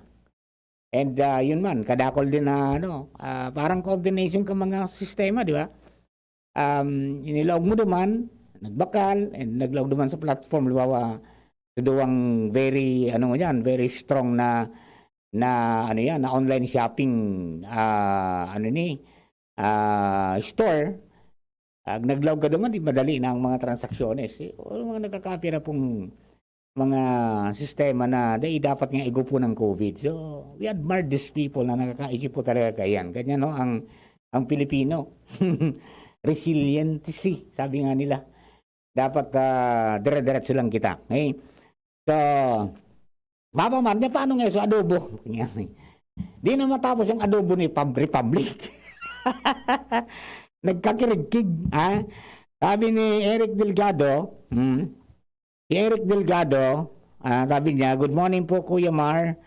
And yun man, kadakol din na parang coordination ka mga sistema, di ba? Inilaog mo duman, nagbakal, and naglaog duman sa platform, liwawa, tuduang very, very strong na online shopping, store. Naglaog ka duman, di madali na ang mga transaksyones. Mga nagkakapira pong mga sistema na dapat nga igupo ng COVID. So, we admire these people na nakakaisip po talaga kayan. Ganyan ang Pilipino. Resiliency, sabi nga nila. Dapat dire-diretso lang kita. Okay? So, mapaman niya, paano nga sa adobo? Di na matapos ang adobo ni Republic. Nagkakirigkig. Sabi ni Eric Delgado, si Eric Delgado, sabi niya, good morning po Kuya Mar,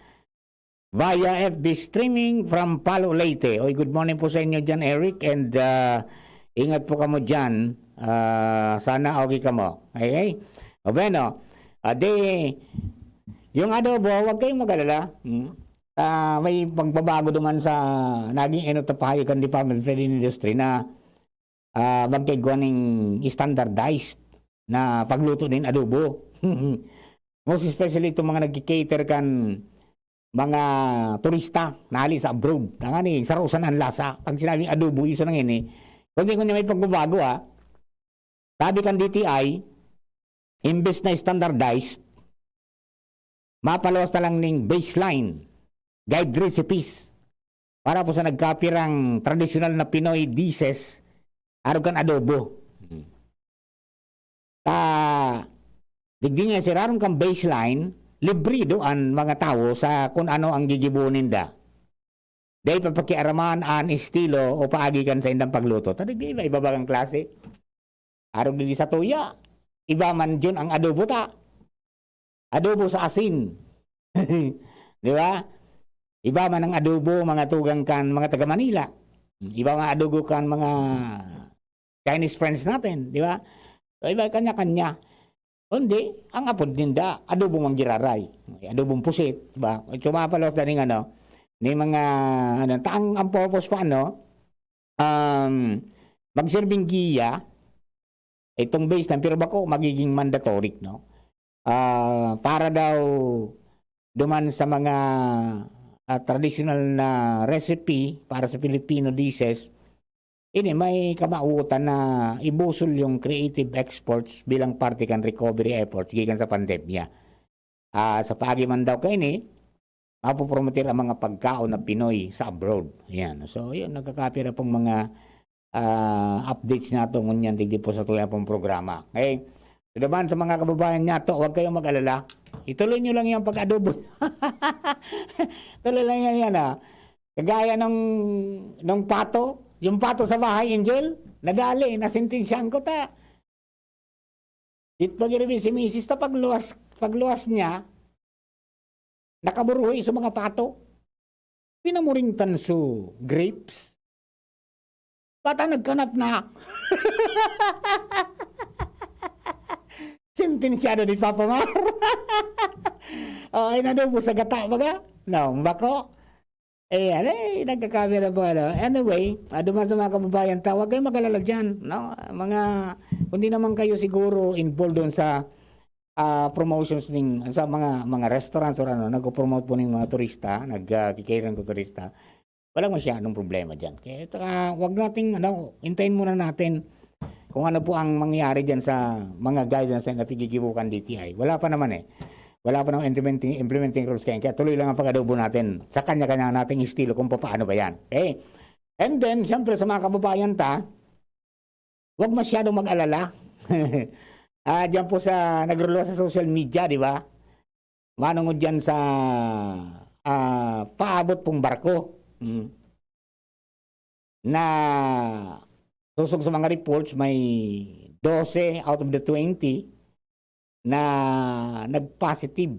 via FB streaming from Palo Leyte. Oy, good morning po sa inyo dyan, Eric, and ingat po kamo dyan. Sana okay kamo. Okay? O bueno, yung adobo, huwag kayong mag-alala. May pagbabago naman sa naging pahayagan Department of Trade and Industry na magkagawa standardized na pagluto din adobo. Most especially itong mga nag-cater kan mga turista na hali sa abroad. Sarusan ang lasa. Pag sinabing adobo, iso nang ini. Kung hindi may pagbabago sabi kan DTI, imbes na standardized, mapalawas na lang ng baseline, guide recipes, para po sa nagkapirang traditional na Pinoy dishes, araw kan adobo. Digdi nga sirarong kang baseline, libre doon mga tao sa kung ano ang gigibunin da. Dahil papakiaraman an estilo o paagi kan sa indang pagluto. Tadi iba-iba bagang klase. Araw din sa tuya. Iba man dyan ang adobo ta. Adobo sa asin. Di ba? Iba man ang adobo, mga tugang kan, mga taga Manila. Iba man adobo kan, mga Chinese friends natin. Di ba? So, iba kanya-kanya. Kundi, ang apod ninda, adobo mang giraray. Adobong pusit. Diba? Sumapalos na rin ni mga, ang purpose pa, mag-serving giya, itong base ng pero bako magiging mandatory, no? Para daw duman sa mga traditional na recipe para sa Filipino dishes, ini may kamautan na ibusol yung creative exports bilang parte kan recovery efforts gikan sa pandemya. Sa pagiman daw kay ni mapopromoter ang mga pagkaon na Pinoy sa abroad. Yan. So, yun, nagkakapira pong mga updates nato ngunyan digdi po sa tuyang pong programa. Okay? So, naman sa mga kababayan nato, huwag kayong mag-alala. Ituloy nyo lang yung pag-adobo. Tuloy lang yan, Kagaya ng pato, yung pato sa bahay, Angel, nadali, nasintensyahan ko ta. Dito pag-iribin si Mrs. ta pagluwas niya, nakaburuhoy sa mga pato. Pinamuring tanso, grapes. Bata nagkanap na. Sentensyado ni Papa Mar. Ay, nadubo sa gata baga. No, bako. Nagkakamera po, Anyway, duman sa mga kababayan, tawag kayo mag-alala dyan, no? Kundi naman kayo siguro involved doon sa promotions sa mga restaurants or nagpo-promote po ng mga turista, nagkikairan ko turista. Walang masyadong problema dyan. Kaya wag nating, hintayin muna natin kung ano po ang mangyayari dyan sa mga guidance na napigigibukan DTI. Wala pa naman Wala pa naman implementing rules kaya tuloy lang ang pag-adobo natin sa kanya-kanya nating estilo kung paano ba yan. Okay? And then, siyempre sa mga kababayan huwag masyadong mag-alala. Diyan po sa nagruluwas sa social media, di ba? Manungod dyan sa paabot pong barko. Na susog sa mga reports, may 12 out of the 20 na nag-positive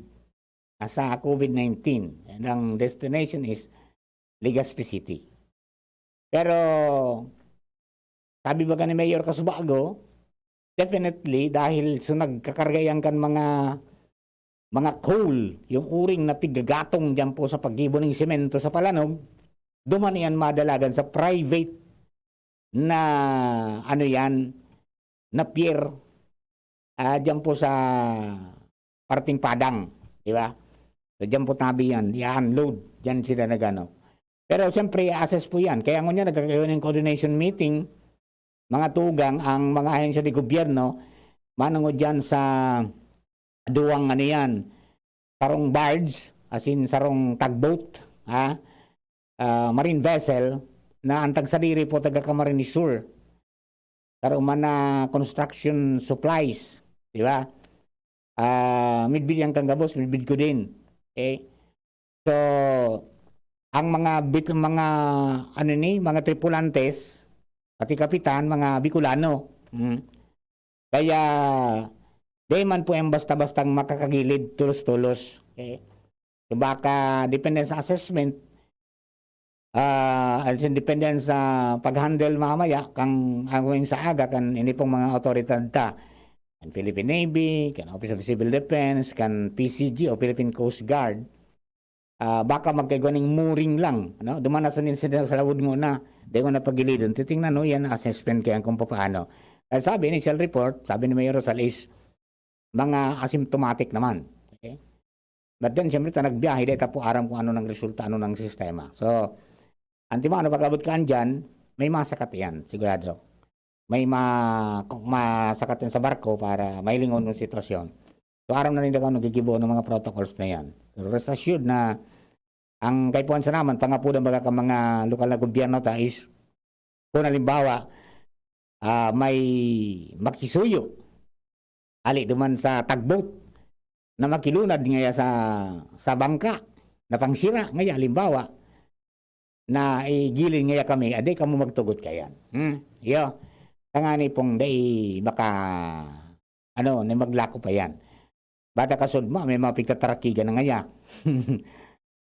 sa COVID-19. And ang destination is Legazpi City. Pero, sabi ba ni Mayor Casubago, definitely, dahil nagkakargayan kan mga coal, yung uring na pigagatong dyan po sa paggibo ng semento sa Palanog, dumanian madalagan sa private na na pier dyan po sa parting Padang, di ba? So dyan po tabi yan, i-unload, dyan sila nagano. Pero siyempre, assess po yan. Kaya ngunya nagkakaroon ng coordination meeting, mga tugang, ang mga ahensya ng gobyerno, manungod dyan sa duwang sarong barge, as in sarong tugboat, marine vessel, na ang tagsaliri po taga-Camarines Sur. Sarong mana construction supplies, di ba? Midbid yang kanggabos, midbid ko din. Okay? So, ang mga tripulantes, pati kapitan, mga Bicolano. Kaya, di man po yung basta-bastang makakagilid, tulos-tulos. Okay? So, baka, depende sa assessment, as in depende sa pag-handle mamaya, kang hanggang sa aga, kan ini pong mga otoridad kan Philippine Navy, kan Office of Civil Defense, kan PCG o Philippine Coast Guard, baka magkaganing mooring lang, duman na sa lawod muna, di ko na pagilidon, titingnan yan assessment kaya kung paano. Sabi, initial report, sabi ni Mayor Rosal is, mga asymptomatic naman. Okay? But then, siyempre, nagbiyahe, dahil po aram kung ano ng resulta, ano ng sistema. So, antimano, pag-abot ka dyan, may masakat yan, sigurado. May masakat yan sa barko para may lingon ng sitwasyon. So, aram na rin ako nagigibo ng mga protocols na yan. So, rest assured na ang kaipuan sa naman, pangapunan baga ka mga lokal na gobyerno is kung halimbawa, may makisuyo, ali duman sa tugboat, na makilunad ngaya sa bangka, na pangsira, ngaya halimbawa, na igilin ngaya kami, aday kamo magtugot kayan. Yo. Tangani pong day baka ni maglako pa yan. Bata kasod mo, may mga pigtatarakigan na ngaya.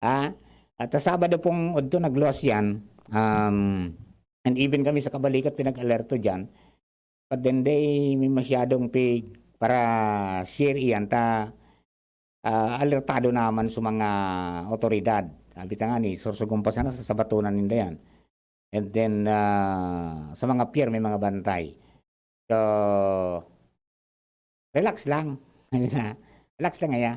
At sa Sabado pong udto nagluwas yan, and even kami sa Kabalikat pinag-alerto dyan, but then may masyadong pig para share iyan, alertado naman sa mga otoridad. Sabi nga ni, sursugumpas na sa sabatunan ninda yan. And then, sa mga pier may mga bantay. So, relax lang. Relax lang ngaya.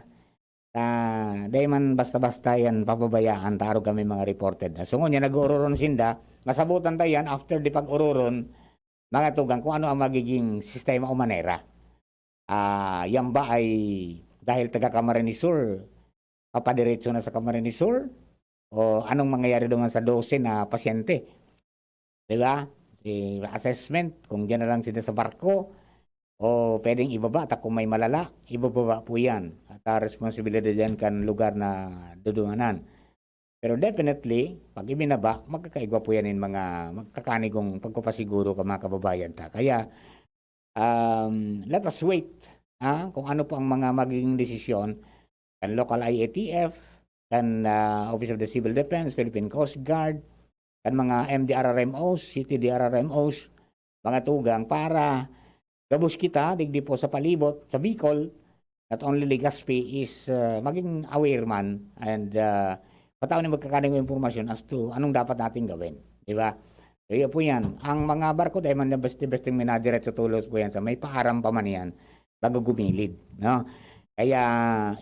Dahil man basta-basta yan, papabayaan, taro kami mga reported. So, ngunyan, nag-ururon sinda, masabutan tayo yan, after di pag-ururon, mga tugang kung ano ang magiging sistema o manera. Yan ba ay dahil taga Camarines Sur, papadiretso na sa Camarines Sur? O anong mangyayari doon sa 12 na pasyente? Diba? Assessment, kung dyan na lang sila sa barko, o pwedeng ibaba, at kung may malala, ibababa po yan. At responsibilidad yan kan lugar na dudunganan. Pero definitely, pag ibinaba, magkakaigwa po yan yung mga magkakanigong pagpapasiguro ka mga kababayan ta. Kaya, let us wait kung ano po ang mga magiging desisyon kan local IATF, kan Office of the Civil Defense, Philippine Coast Guard, kan mga MDRRMOs, City DRRMOs, mga tugang para gabos kita, digdi po sa palibot, sa Bicol, not only Legazpi is maging aware man and patawin na magkakaning impormasyon as to anong dapat natin gawin. Diba? Kaya po yan. Ang mga barko dahil man na besti-besting minadiretso tulos po yan sa may paaram pa man yan bago gumilid. No? Kaya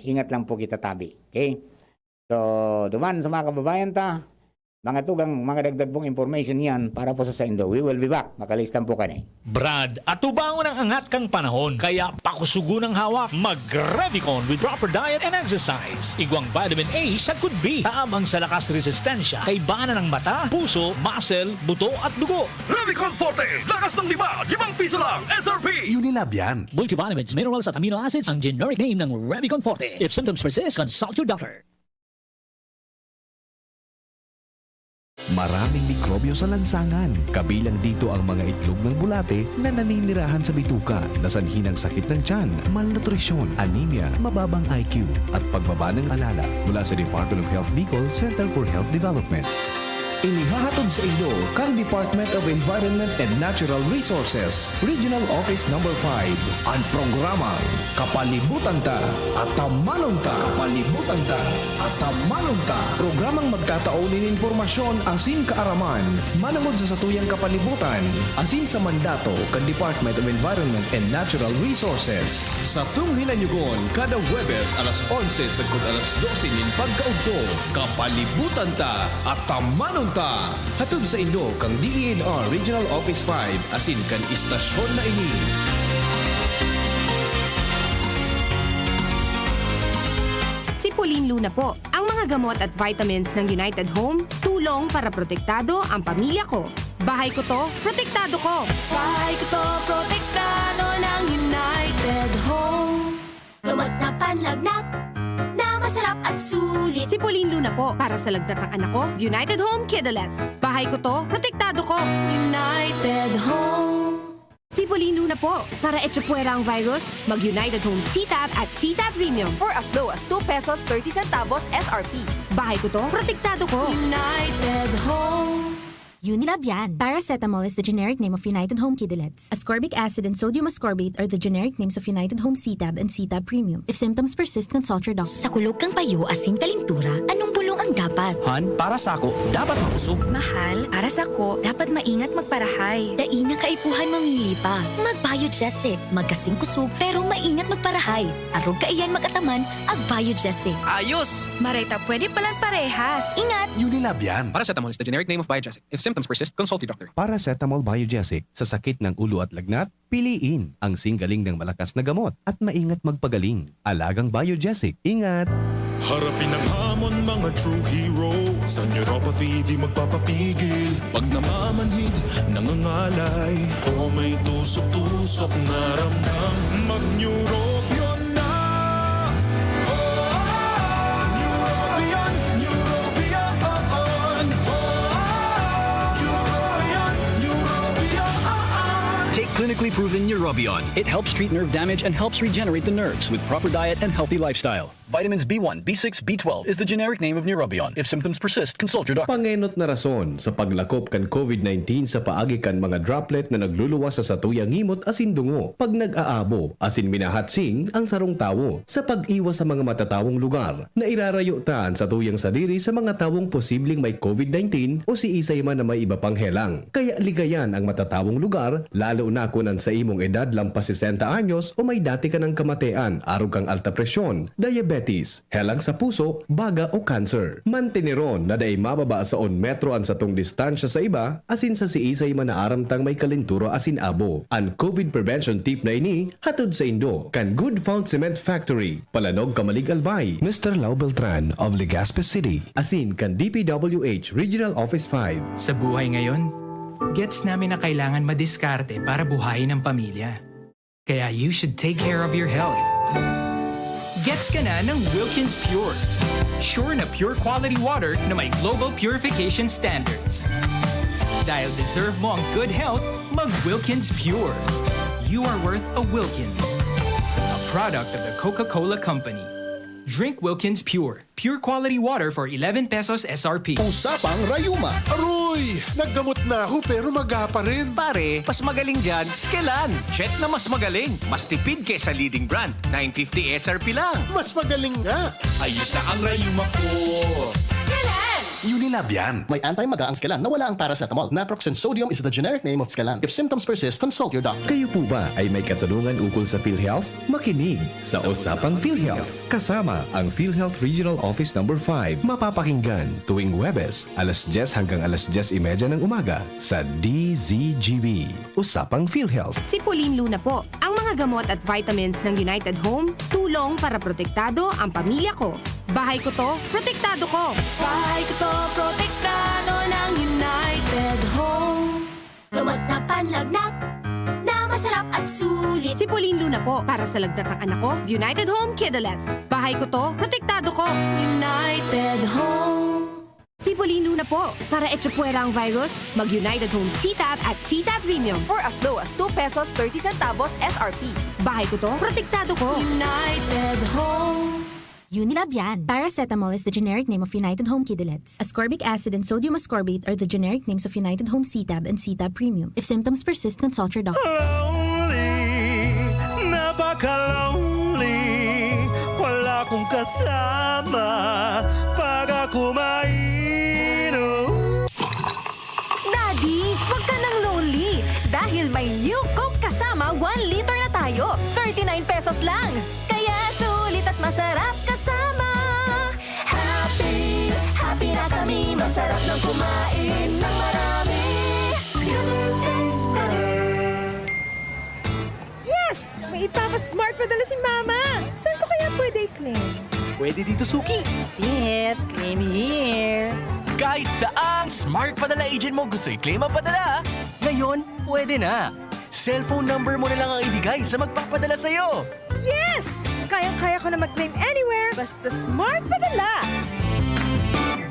ingat lang po kita tabi. Okay? So, duman sa mga kababayan ta, mga tugang, mga dagdag pong information yan para po sa Indo. We will be back. Makalistan po kani. Brad, atubangon ang angat kang panahon. Kaya pakusugo ng hawak. Mag-Revicon with proper diet and exercise. Igwang vitamin A sa could be. Taamang sa lakas resistensya. Kay bana ng mata, puso, muscle, buto at dugo. Revicon Forte, lakas ng liba, 5 piso lang, SRP! Unilab yan. Multivitamins, minerals at amino acids ang generic name ng Revicon Forte. If symptoms persist, consult your doctor. Maraming mikrobyo sa lansangan. Kabilang dito ang mga itlog ng bulate na naninirahan sa bituka na sanhi ng sakit ng tiyan, malnutrisyon, anemia, mababang IQ at pagbaba ng alala mula sa Department of Health Bicol Center for Health Development. Inihahatod sa inyo kang Department of Environment and Natural Resources, Regional Office No. 5, ang programang Kapalibutan Ta at Tamanong Ta. Kapalibutan Ta at Tamanong Ta. Programang magtataunin informasyon asin kaaraman, manangod sa satuyang kapalibutan, asin sa mandato kan Department of Environment and Natural Resources. Sa tunghinanyugon, kada Huwebes alas 11 sagkod alas 12 nin pagkaugto, Kapalibutan Ta at Tamanong Ta. Hatod sa Indo kang DENR Regional Office 5 asin kan istasyon na ini. Si Pauline Luna po. Ang mga gamot at vitamins ng United Home, tulong para protektado ang pamilya ko. Bahay ko to, protektado ko. Bahay ko to, protektado ng United Home. Gamot na panlagnat, na masarap at sulit. Si Pauline Luna po, para sa lagnat ng anak ko, United Home Kidulets. Bahay ko to, protektado ko. United Home. Si Pauline Luna po, para etsapuera ang virus, mag-United Home CTAB at CTAB Premium. For as low as 2 pesos 30 centavos SRP. Bahay ko to, protektado ko. United Home. Unilab yan. Paracetamol is the generic name of United Home Kidulets. Ascorbic acid and sodium ascorbate are the generic names of United Home CTAB and CTAB Premium. If symptoms persist, consult your doctor. Sa kulog kang payo asin kalintura, anong bulong ang dapat? Han, para sa ako, dapat makusog. Mahal, para sa ko, dapat maingat magparahay. Daina kaipuhan mamili pa. Mag-Biogesic, magkasing kusog, pero maingat magparahay. Arog kaiyan magataman, ag Biogesic. Ayos! Marita, pwede palang parehas. Ingat! Unilab yan. Paracetamol is the generic name of Biogesic. If symptoms persist, consult your doctor. Paracetamol Biogesic. Sa sakit ng ulo at lagnat, piliin ang singgaling ng malakas na gamot at maingat magpagaling. Alagang Biogesic. Ingat! Harapin ang hamon mga true hero. Sa neuropathy di magpapapigil. Pag namamanhid, nangangalay, o may tusok-tusok na ramdam, mag-neurobion na. Neurobion, neurobion. Take Clinically proven Neurobion. It helps treat nerve damage and helps regenerate the nerves with proper diet and healthy lifestyle. Vitamins B1, B6, B12 is the generic name of Neurobion. If symptoms persist, consult your doctor. Pangenot na rason sa paglakop kan COVID-19 sa paagi kan mga droplet na nagluluwas sa satuyang ngimot asin dungo pag nag-aabo asin minahatsing ang sarong tawo sa pag-iwas sa mga matatawong lugar na irarayo taan sa tuyang sadiri sa mga tawong posibleng may COVID-19 o si isay man na may iba pang helang. Kaya ligayan ang matatawong lugar lalo na kunan sa imong edad lampas 60 anyos o may dati ka ng kamatean, arog kang alta presyon, diabetes, helang sa puso, baga o cancer. Mantineron na day mababa sa 1 metro an sa tong distansya sa iba asin sa si isay man na aramtang may kalinturo asin abo. Ang COVID prevention tip na ini hatod sa Indo kan Good Found Cement Factory, Palanog, Kamalig, Albay, Mr. Lau Beltran of Legazpi City, asin kan DPWH Regional Office 5. Sa buhay ngayon, gets namin na kailangan madiskarte para buhayin ang pamilya. Kaya you should take care of your health. Gets ka na ng Wilkins Pure. Sure na pure quality water na may global purification standards. Dahil deserve mo ang good health, mag-Wilkins Pure. You are worth a Wilkins. A product of the Coca-Cola Company. Drink Wilkins Pure. Pure quality water for 11 pesos SRP. Usapang Rayuma. Aroy! Naggamot na ako pero maga pa rin. Pare, mas magaling dyan, Skelan. Check na mas magaling. Mas tipid kesa leading brand. 950 SRP lang. Mas magaling nga. Ayos na ang Rayuma ko. Skelan! Unilab yan. May anti-maga ang Skelan na wala ang paracetamol. Naproxen sodium is the generic name of Skelan. If symptoms persist, consult your doctor. Kayo po ba ay may katanungan ukol sa PhilHealth? Makinig sa Usapang PhilHealth. Kasama ang PhilHealth Regional Office Number 5. Mapapakinggan tuwing Huwebes, alas 10 hanggang alas 10:30 ng umaga sa DZGB. Usapang PhilHealth. Si Pauline Luna po. Ang mga gamot at vitamins ng United Home, tulong para protektado ang pamilya ko. Bahay ko to, protektado ko. Bahay ko to, protektado ng United Home. Gawat na panlagnat na masarap at sulit. Si Pauline Luna po, para sa lagnat ng anak ko, United Home Kidulets. Bahay ko to, protektado ko. United Home. Si Pauline Luna po, para etsapuera ang virus, mag-United Home CTAB at CTAB Premium. For as low as 2 pesos 30 centavos SRP. Bahay ko to, protektado ko. United Home. Unilab yan. Paracetamol is the generic name of United Home Kidulets. Ascorbic acid and sodium ascorbate are the generic names of United Home CTAB and CTAB Premium. If symptoms persist, consult your doctor. Lonely, napaka-lonely. Wala akong kasama pag ako mainom. Daddy, wag ka nang lonely. Dahil may new Coke kasama 1 liter na tayo. 39 pesos lang. Kaya sulit at masarap kasama. Happy, happy na kami. Masarap nang kumain ng marami. It tastes better. Yes! May ipapa-smart padala si Mama. Saan ko kaya pwede i-claim? Pwede dito, Suki. Yes, claim here. Kahit saang smart padala agent mo gusto i-claim ang padala, ngayon, pwede na. Cellphone number mo na lang ang ibigay sa magpapadala sa'yo. Yes! Kayang-kaya ko na mag-claim anywhere basta smart padala.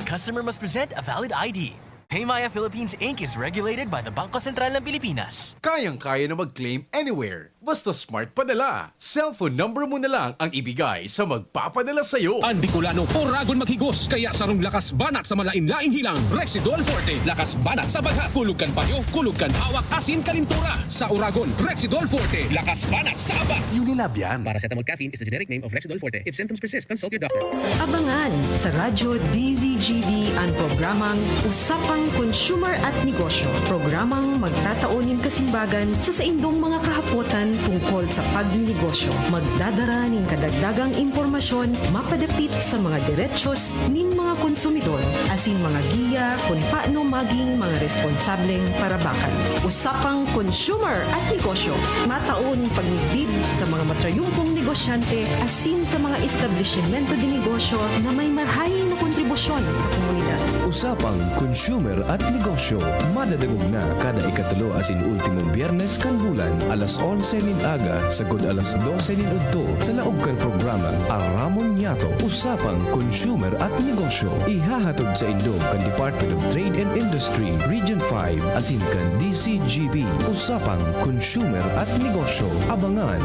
Customer must present a valid ID. Paymaya Philippines Inc. is regulated by the Bangko Sentral ng Pilipinas. Kayang-kaya na mag-claim anywhere. Basta smart padala. Cellphone number mo na lang ang ibigay sa magpapadala sa'yo. Ang Bicolano, oragon maghigos, kaya sarong lakas banat sa malain-laing hilang. Rexidol Forte, lakas banat sa bagha. Kulugkan payo, kulugkan hawak, asin kalintura. Sa oragon, Rexidol Forte, lakas banat sa aba. Unilab yan. Paracetamol caffeine is the generic name of Rexidol Forte. If symptoms persist, consult your doctor. Abangan sa Radyo DZGB ang programang Usapang Consumer at Negosyo. Programang magtataunin kasimbagan sa saindong mga kahapotan tungkol sa pagninegosyo. Magdadara ning kadagdagang impormasyon mapadapit sa mga diretsyon ning mga konsumidor asin mga giya kung paano maging mga responsableng parabakan. Usapang Consumer at Negosyo. Mataon pagnibid sa mga matrayumpong negosyante asin sa mga establishmento de negosyo na may marhaing na kontribusyon sa komunidad. Usapang Consumer at Negosyo. Madadagog na kada ikatulo asin ultimong Biyernes kan bulan alas 11 nin aga sagod alas 12 nin udto sa laog kan programa Aramon Yato. Usapang Consumer at Negosyo. Negosyo. Ihahatod sa Indo kan Department of Trade and Industry, Region 5, asin kan DCGB. Usapang Consumer at Negosyo. Abangan.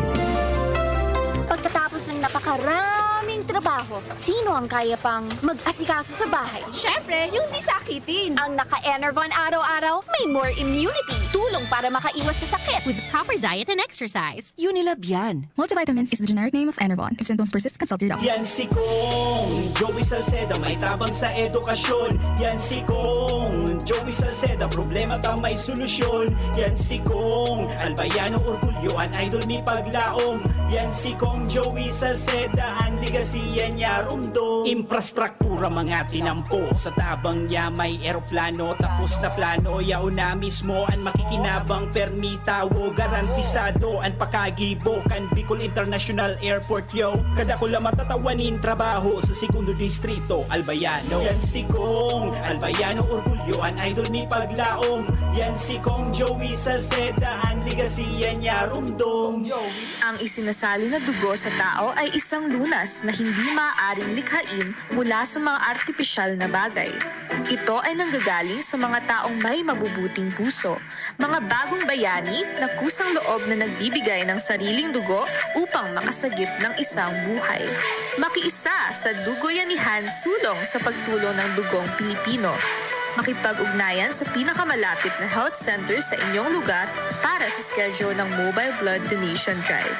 Pagkatapos ng napakaraming trabaho, sino ang kaya pang mag-asikaso sa bahay? Siyempre, yung di sakitin. Ang naka-Enervon araw-araw, may more immunity. Tulong para makaiwas sa sakit. With proper diet and exercise. Unilab yan. Multivitamins is the generic name of Enervon. If symptoms persist, consult your doctor. Yan si Kong Joey Salceda, may tabang sa edukasyon. Yan si Kong Joey Salceda, problema ta may solusyon. Yan si Kong Albayano Orgulyo, an idol ni paglaom. Yan si Kong Joey Salceda, ang ligasiya niya rumdo. Infrastruktura mga tinampo, sa tabang niya may eroplano. Tapos na plano, yao na mismo ang makikinabang permitawo. Garantisado ang pakagibo kan Bicol International Airport yo. Kada ko lang matatawanin trabaho sa segundo distrito Albayano. Yan si Kong Albayano Orgulyo, an idol ni paglaom. Yan si Kong Joey Salceda, ang ligasiya niya rumdo. Ang isinasali na dugo sa tao ay isang lunas na hindi maaaring likhain mula sa mga artipisyal na bagay. Ito ay nanggagaling sa mga taong may mabubuting puso, mga bagong bayani na kusang loob na nagbibigay ng sariling dugo upang makasagip ng isang buhay. Makiisa sa Dugoyanihan sulong sa pagtulong ng dugong Pilipino. Makipag-ugnayan sa pinakamalapit na health center sa inyong lugar para sa schedule ng Mobile Blood Donation Drive.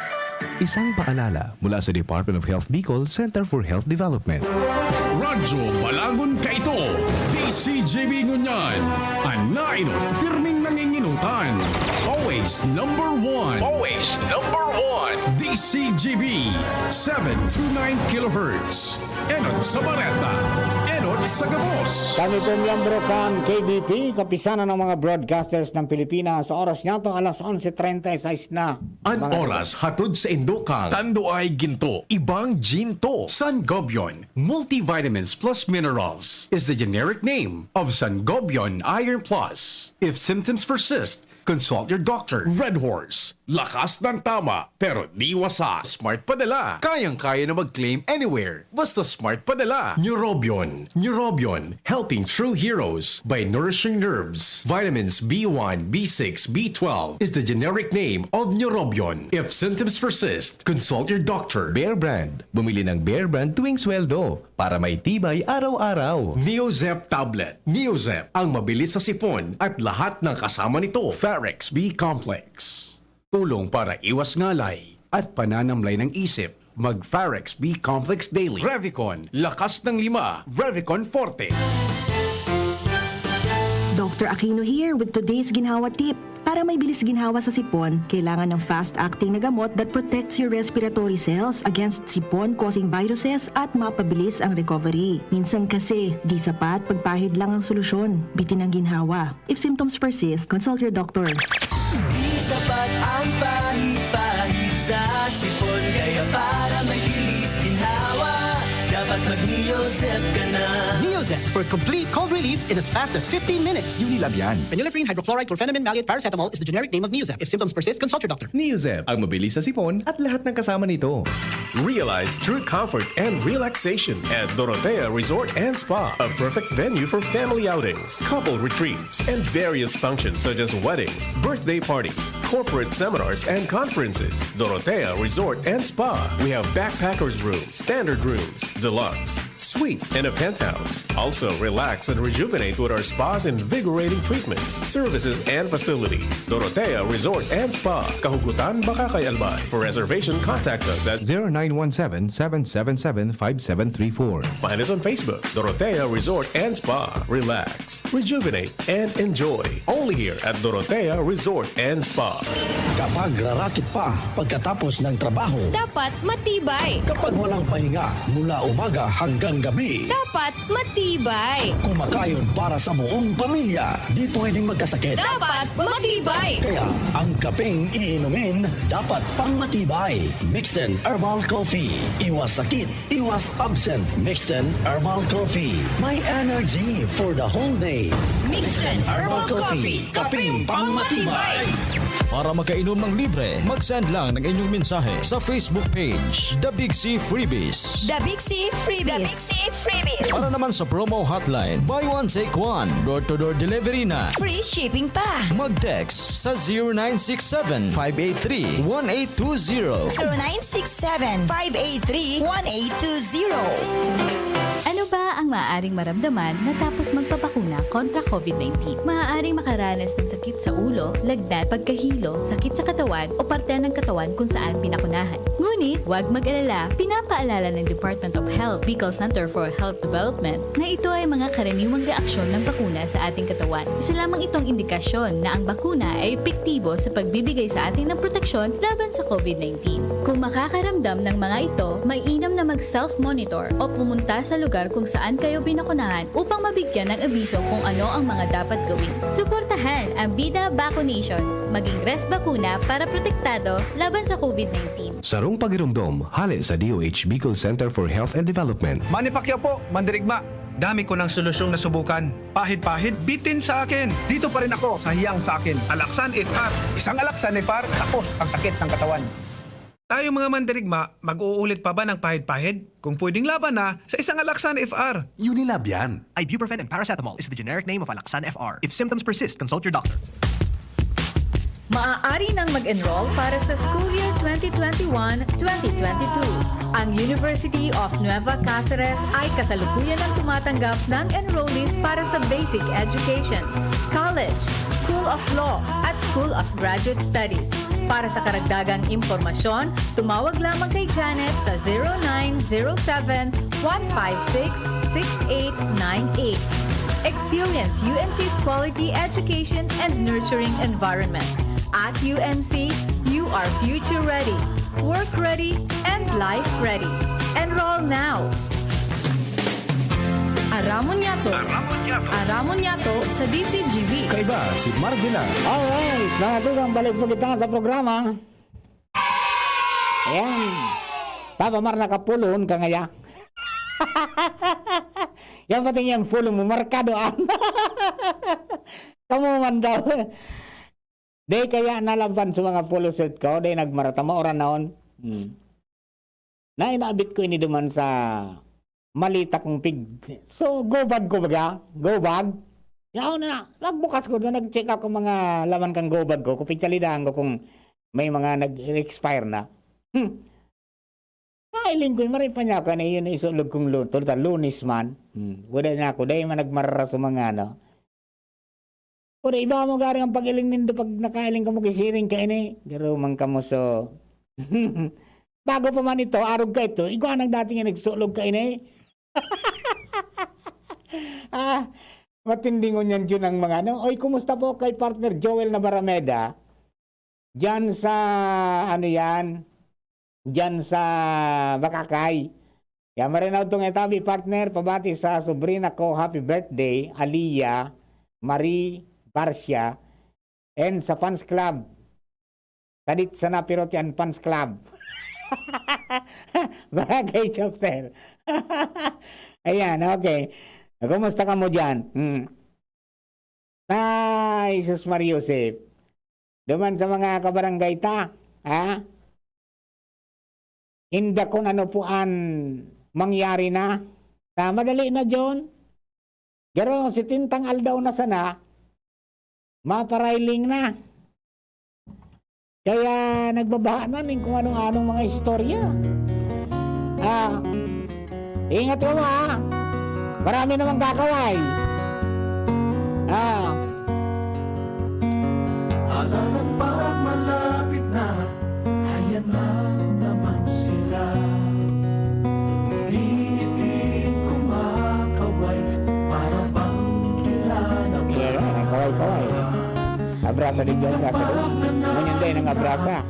Isang paalala mula sa Department of Health Bicol Center for Health Development. Radyo Balagon ka ito. DCGB Ngunyan. Anainot, pirming nanginginutan. Always number one. Always number one. DCGB 729 kHz. Enot sa Bareta. Enot sa Gabos. Kami po miyembro kan KBP, kapisanan ng mga broadcasters ng Pilipinas. Sa oras niya ito, alas 11:36 na. An oras hatod sa Indokang. Tando ay ginto. Ibang ginto. Sangobion Multivitamins Plus Minerals is the generic name of Sangobion Iron Plus. If symptoms persist, consult your doctor. Red Horse. Lakas ng tama, pero di wasak. Smart Padala. Kayang-kaya na mag-claim anywhere. Basta Smart Padala. Neurobion. Neurobion. Helping true heroes by nourishing nerves. Vitamins B1, B6, B12 is the generic name of Neurobion. If symptoms persist, consult your doctor. Bear Brand. Bumili ng Bear Brand tuwing sweldo para may tibay araw-araw. Neozep Tablet. Neozep ang mabilis sa sipon at lahat ng kasama nito. Farex B Complex. Tulong para iwas ngalay at pananamlay ng isip. Mag-Farex B Complex Daily. Revicon. Lakas ng 5. Revicon Forte. Dr. Aquino here with today's ginhawa tip. Para may bilis ginhawa sa sipon, kailangan ng fast-acting na gamot that protects your respiratory cells against sipon-causing viruses at mapabilis ang recovery. Minsan kasi, di sapat pagpahid lang ang solusyon. Bitin ang ginhawa. If symptoms persist, consult your doctor. Di sapat ang pahid-pahid sa sipon, kaya para may bilis ginhawa, dapat mag-Neozep ka na. Neozep for complete cold relief in as fast as 15 minutes. Unilab yan. Phenylephrine, hydrochloride, chlorphenamine, maleate, paracetamol is the generic name of Neozep. If symptoms persist, consult your doctor. Neozep, ang mabilis sa sipon at lahat ng kasama nito. Realize true comfort and relaxation at Dorotea Resort and Spa, a perfect venue for family outings, couple retreats, and various functions such as weddings, birthday parties, corporate seminars, and conferences. Dorotea Resort and Spa. We have backpackers rooms, standard rooms, deluxe, suite, and a penthouse. Also, relax and rejuvenate with our spas and invigorating treatments, services, and facilities. Dorotea Resort and Spa, Kahugutan, Bakakay, Albay. For reservation, contact us at 0917-777-5734. Find us on Facebook, Dorotea Resort and Spa. Relax, rejuvenate, and enjoy. Only here at Dorotea Resort and Spa. Kapag rarakit pa pagkatapos ng trabaho, Dapat matibay. kapag walang pahinga mula umaga hanggang gabi, Dapat matibay. kumakayon para sa buong pamilya, di pwedeng magkasakit. Dapat matibay. Kaya ang kapeng iinumin dapat pang matibay. Mixten Herbal Coffee. Iwas sakit, iwas absent. Mixten Herbal Coffee. May energy for the whole day. Mixten Herbal Coffee. Kapeng pang matibay. Para makainom ng libre, mag-send lang ng inyong mensahe sa Facebook page, The Big C Freebies. The Big C Freebies. Para naman sa promo hotline, buy one take one, door-to-door delivery na. Free shipping pa. Mag-text sa 0967-583-1820. 0967-583-1820. Ano ba ang maaaring maramdaman matapos magpapakuna kontra COVID-19? Maaaring makaranas ng sakit sa ulo, lagnat, pagkahilo, sakit sa katawan o parte ng katawan kung saan pinakunahan. Ngunit, huwag mag-alala, pinapaalala ng Department of Health, Bicol Center for Health Development na ito ay mga karaniwang reaksyon ng bakuna sa ating katawan. Isa lamang itong indikasyon na ang bakuna ay epektibo sa pagbibigay sa atin ng proteksyon laban sa COVID-19. Kung makakaramdam ng mga ito, mainam na mag-self-monitor o pumunta sa lugar kung saan kayo binakunahan upang mabigyan ng abiso kung ano ang mga dapat gawin. Suportahan ang Bida Vaccination. Maging rest bakuna para protektado laban sa COVID-19. Sarong pagirumdom, hali sa DOH Bicol Center for Health and Development. Manny Pacquiao po, mandirigma. Dami ko ng solusyong nasubukan. Pahid-pahid, bitin sa akin. Dito pa rin ako sa hiyang sa akin. Alaksan FR. Isang Alaksan FR, tapos ang sakit ng katawan. Tayo mga mandirigma, mag-uulit pa ba ng pahid-pahid? Kung pwedeng laban na sa isang Alaksan FR. Unilab yan. Ibuprofen and paracetamol is the generic name of Alaksan FR. If symptoms persist, consult your doctor. Maaari nang mag-enroll para sa school year 2021-2022. Ang University of Nueva Cáceres ay kasalukuyan ang tumatanggap ng enrollees para sa basic education, college, School of Law at School of Graduate Studies. Para sa karagdagang impormasyon, tumawag lamang kay Janet sa 0907-156-6898. Experience UNC's quality education and nurturing environment. At UNC, you are future ready, work ready, and life ready. Enroll now! Aramon Yato sa DCGV. Kaiba si Marvila. Alright, nakatugang balik po kita sa programa. Ayan. Papa Mar nakapulon ka ngaya. Yan pati yung pulong mo, markado Kamu man daw. Day kaya nalaban sa mga polo set ko, day nagmaratama oran naon. Na inaabit ko ini duman sa malita kong pig. So, go bag ko baga? Go bag? Yaw na, nagbukas ko na nag-check ako mga laman kang go bag ko. Kupitsalidahan ko kung may mga nag-expire na. Kailing ko, marin pa niya ka na yun isulog kong luto. Lunis man. Wala na ako, day man nagmarara sa mga ano. O iba mo gari ang pag-iling nindo pag nakailing ka mo kisiring ka ini. Garo man ka mo so. Bago pa man ito, arog ka ito. Ikaw ang dating nagsulog ka ini. Matindingon yan dyan ang mga ano. Oy, kumusta po kay partner Joel Nabarameda? Diyan sa, ano yan? Diyan sa Bakakay. Kaya marinaw itong etabi partner. Pabati sa sobrina ko. Happy birthday, Aliyah Marie Barcia, and sa Fans Club. Kadit sa Napirotian Fans Club. Bagay chapter. Ayan, okay. Kumusta ka mo dyan? Ay, Jesus Maria Joseph. Duman sa mga kabarangay ta, ha? Hindi kung ano po an mangyari na. Madali na, John. Pero si Tintang Aldaw na sana, maparailing na. Kaya nagbabaha na kung anong-anong mga istorya. Ingat ka mo ha. Marami namang kakaway. Alam pag malapit na, ayan na naman sila. Puminitin kumakaway para bang kilala pa. Kaway-kaway. Abrasa din dyan, abrasa din. Ngunyan din ang abrasa.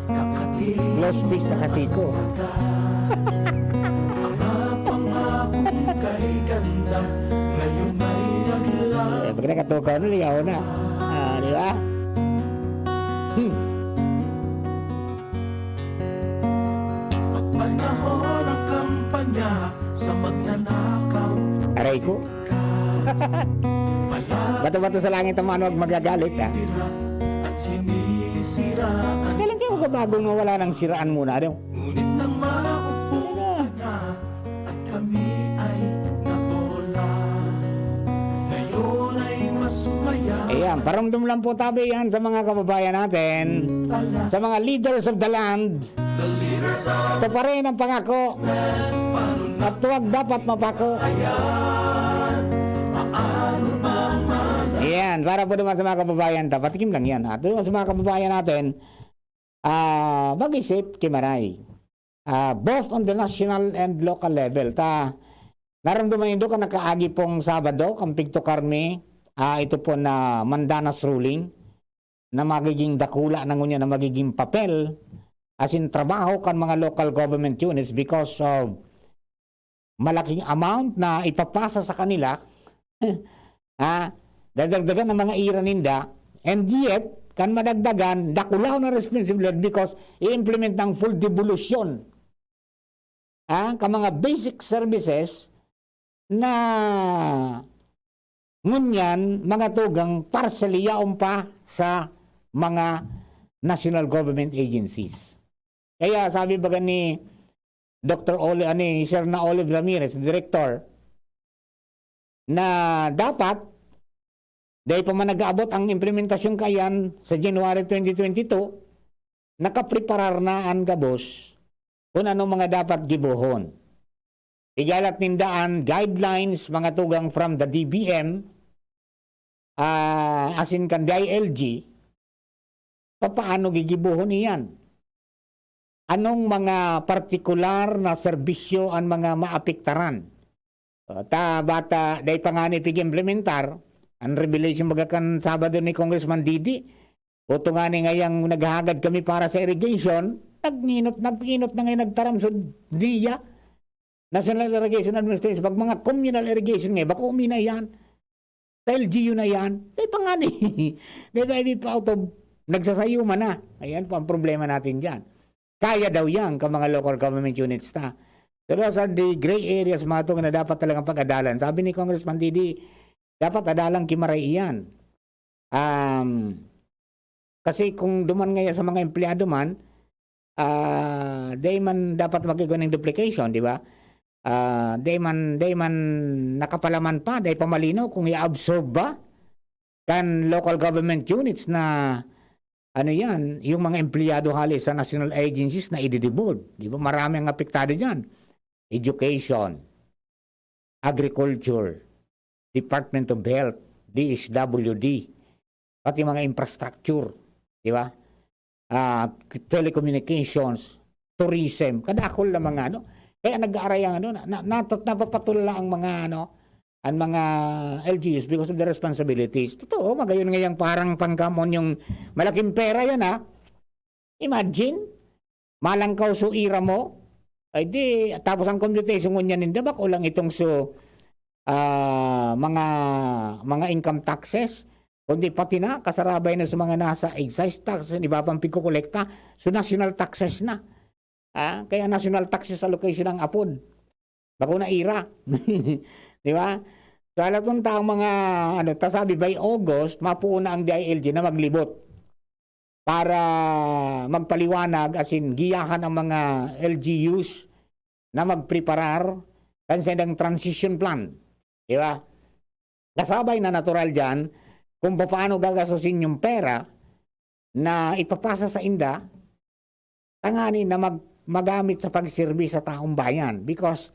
Close fish sa kasiko. Ang napangakong kay ganda, ngayon ay naglalang. Pag nakatukaw na, liyaw na. Di ba? Panahon ang kampanya sa magnanakaw. Aray ko. Bato-bato sa langit ang manuwag magagalit ha. At sinigil Kailan kayo magabagong nawala ng siraan muna? Ano? Ngunit nang maupo na at kami ay nabola, ngayon ay mas maya. Ayan, paramdam lang po tabi yan sa mga kababayan natin, sa mga leaders of the land. Ito pa rin ang pangako at huwag dapat mapako. Ayan, para po naman sa mga kababayan, patikim lang yan. At doon sa mga kababayan natin, mag-isip, Kimaray. Both on the national and local level. Naramdaman nyo ka nakaagi pong Sabado, Kampig to Carme, ito po na Mandanas ruling, na magiging dakula na ngunya na magiging papel, as in trabaho kan mga local government units because of malaking amount na ipapasa sa kanila, dadagdagan ng mga iraninda, and yet, kan madagdagan, dakulaw na responsibilidad because i-implement ng full devolution ka mga basic services na ngunyan mga tugang partially yaon pa sa mga national government agencies. Kaya sabi baga ni Dr. Sir na Olive Ramirez, Director, na dapat dahil pa man nag-aabot ang implementasyon kayan sa January 2022, nakapreparar na ang gabos kung anong mga dapat gibuhon. Igalat nindaan guidelines mga tugang from the DBM, as in kan DILG, paano gigibuhon iyan? Anong mga partikular na serbisyo ang mga maapektaran? Bata, dahil pa nga ni pig-implementar, ang revelation magakan Sabado ni Congressman Didi, uto nga ni ngayang naghahagad kami para sa irrigation, nagpinot na ngayon nagtaram sa DIA, National Irrigation Administration, pag mga communal irrigation ngayon, baka umina yan, sa LGU na yan, dahil pa nga ni, dahil pa out of, nagsasayuma na. Ayan po ang problema natin dyan. Kaya daw yan ka mga local government units na. Pero sa the gray areas mga ito na dapat talagang pag-adalan. Sabi ni Congressman Didi, dapat adalang Kimaray iyan. Kasi kung duman ngayon sa mga empleyado man, they man dapat magiging ng duplication, di ba? They man nakapalaman pa, they pamalino kung i-absorb ba kan local government units na ano yan, yung mga empleyado halos sa national agencies na i-devolve. Di ba? Marami ang apektado dyan. Education, agriculture, Department of Health, DSWD, pati mga infrastructure, di ba? Telecommunications, tourism, kadakol na mga ano. Kaya nag-aaray ang ano, napapatula ang mga ano, ang mga LGUs because of the responsibilities. Totoo, magayon ngayang parang pangkamon yung malaking pera yan ha. Imagine, malangkaw so ira mo, ay di, tapos ang computation ngun yan hindi, bako lang itong so, mga income taxes, kundi pati na, kasarabay na sa mga nasa excise taxes, iba pang pagkukolekta, so national taxes na. Kaya national taxes allocation ang apod. Bako na ira. Di ba? So, alam kong taong mga, sabi by August, mapuuna ang DILG na maglibot para magpaliwanag, as in, giyahan ang mga LGUs na magpreparar kasi ng transition plan. Di ba? Kasabay na natural dyan kung paano gagastusin yung pera na ipapasa sa inda, tanganin na magamit sa pagserbi sa taong bayan. Because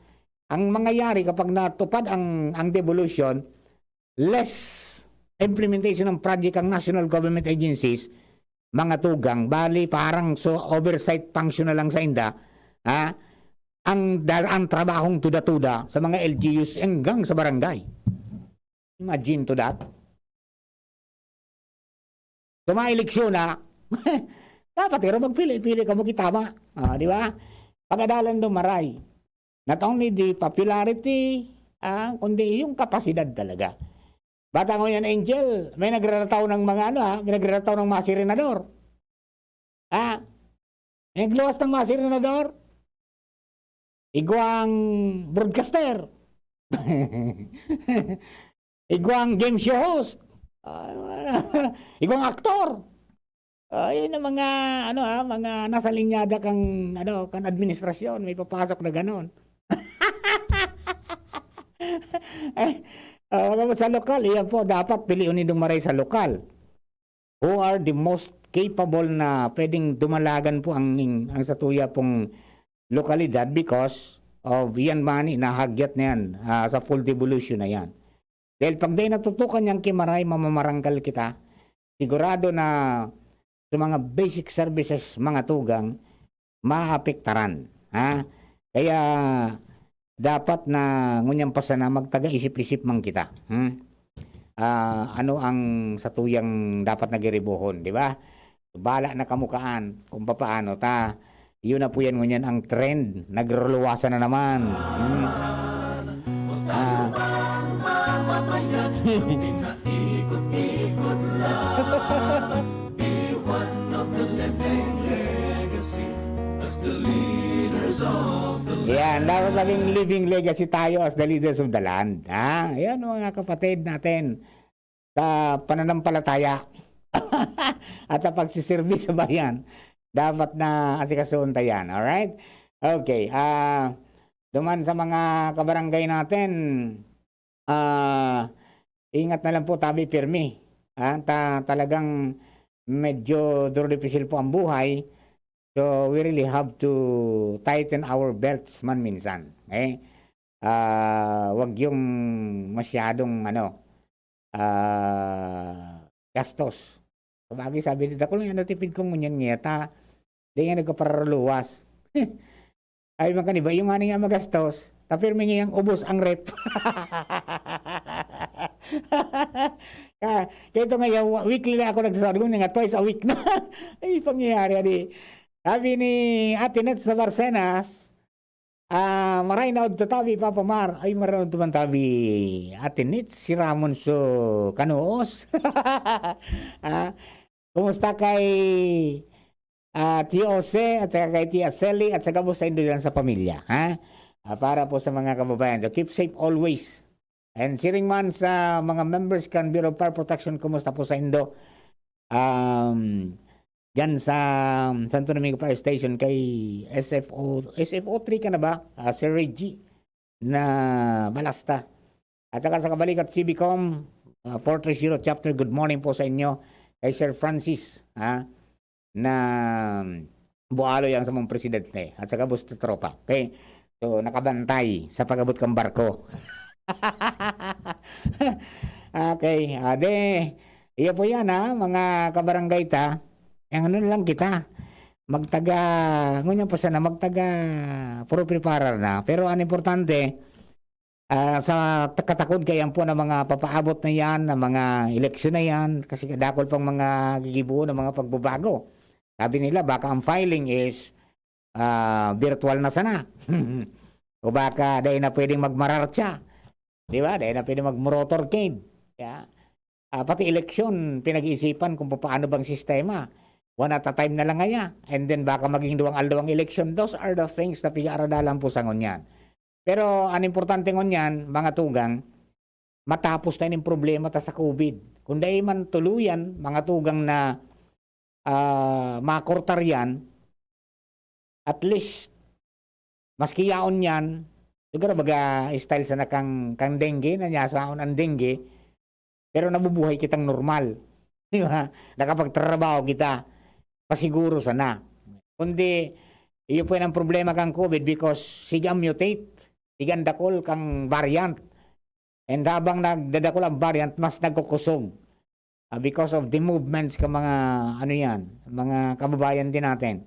ang mangyayari kapag natupad ang devolution, less implementation ng project ang national government agencies, mga tugang, bali parang so oversight function na lang sa inda, ang trabahong tuda-tuda sa mga LGUs hanggang sa barangay. Imagine to that. So mga eleksyon na, dapat pero magpili-pili ka mo kitama. Di ba? Pag-adalan doon maray. Not only the popularity, kundi yung kapasidad talaga. Bata ko yan, Angel, may nagrarataw ng mga may nagrarataw ng mga sirenador. May nagluwas ng mga sirenador. Igwang broadcaster. Igwang game show host. Igwang aktor. Yun ang mga mga nasa linyada kang kan administrasyon may papasok na ganon. Sa lokal, iyan po dapat piliin nitong maray sa lokal. Who are the most capable na pwedeng dumalagan po ang sa tuya pong lokalidad because of yan man inahagyat na yan sa full devolution na yan. Dahil pag di natutukan yang kimaray, mamamarangkal kita, sigurado na sa mga basic services, mga tugang, maapektaran. Kaya dapat na ngunyang pasana magtaga-isip-isip man kita. Ano ang sa tuyang dapat nagiribuhon, di ba? Bala na kamukaan kung paano ta. Yun na po yan ngunyan ang trend. Nagruluwasan na naman. Ikot-ikot lang. Be one of the living legacy as the leaders of the land. Yan, dapat laging living legacy tayo as the leaders of the land. Yan mga kapatid natin sa pananampalataya at sa pagsiserbi sa bayan. Dapat na asikasuhan tayan. Alright? Okay. Duman sa mga kabarangay natin, ingat na lang po, tabi pirmi. Talagang medyo difficile po ang buhay. So we really have to tighten our belts man minsan. Wag yung masyadong gastos. Sabagay sabi nila, kung yung natipid kong ngunyan ngeta, di nga nagkapararuluwas. Ay mga kaniba, yung nga magastos, tapirmi nga yung ubos ang rep. Kaya ito nga yung weekly na ako nagsasabi ko nga twice a week na. Ay pangyayari adi. Sabi ni Ate Net sa Barcenas, maray na od tabi Papa Mar. Ay maray na od tabi Ate Net, si Ramon so Kanuos. Kumusta kay Tio Jose at saka kay Tia Selly at saka po sa indo sa pamilya. Para po sa mga kababayan. So keep safe always. And siring man sa mga members kan Bureau of Fire Protection, kumusta po sa indo? Diyan sa Santo Domingo Fire Station kay SFO3 ka na ba? Sir Reggie na Balasta. At saka sa kabalikat CBCOM 430 chapter, good morning po sa inyo kay Sir Francis na bualo yan sa mong presidente at saka busto tropa. Okay? So nakabantay sa pag-abot kang barko. Okay, iya po yan mga kabarangay ta. Ang ano lang kita, ngunyan po sana, puro preparar na. Pero ang importante, sa katakod kayan po ng mga papaabot na yan, ng mga eleksyon na yan, kasi kadakol pang mga gigibuo ng mga pagbabago. Sabi nila, baka ang filing is virtual na sana. O baka dahil na pwedeng magmararcha. Di ba? Dahil na pwedeng mag-motorcade. Pati eleksyon, pinag-iisipan kung paano bang sistema. One at a time na lang ngaya. And then baka maging duwang election. Those are the things na piga-aradalan po sa ngunyan. Pero ang importante ngunyan, mga tugang, matapos na yung problema ta sa COVID. Kung dahil man tuluyan, mga tugang na makortar yan, at least, maski yaon yan, siguro baga style sa nakang dengue, nanyasaon ang dengue, pero nabubuhay kitang normal. Di ba? Nakapagtrabaho kita, pasiguro sana. Kundi, iyo po ang problema kang COVID because sigang mutate, sigang dakol kang variant. And habang nagdadakol ang variant, mas nagkukusog. Because of the movements ka mga, mga kababayan din natin.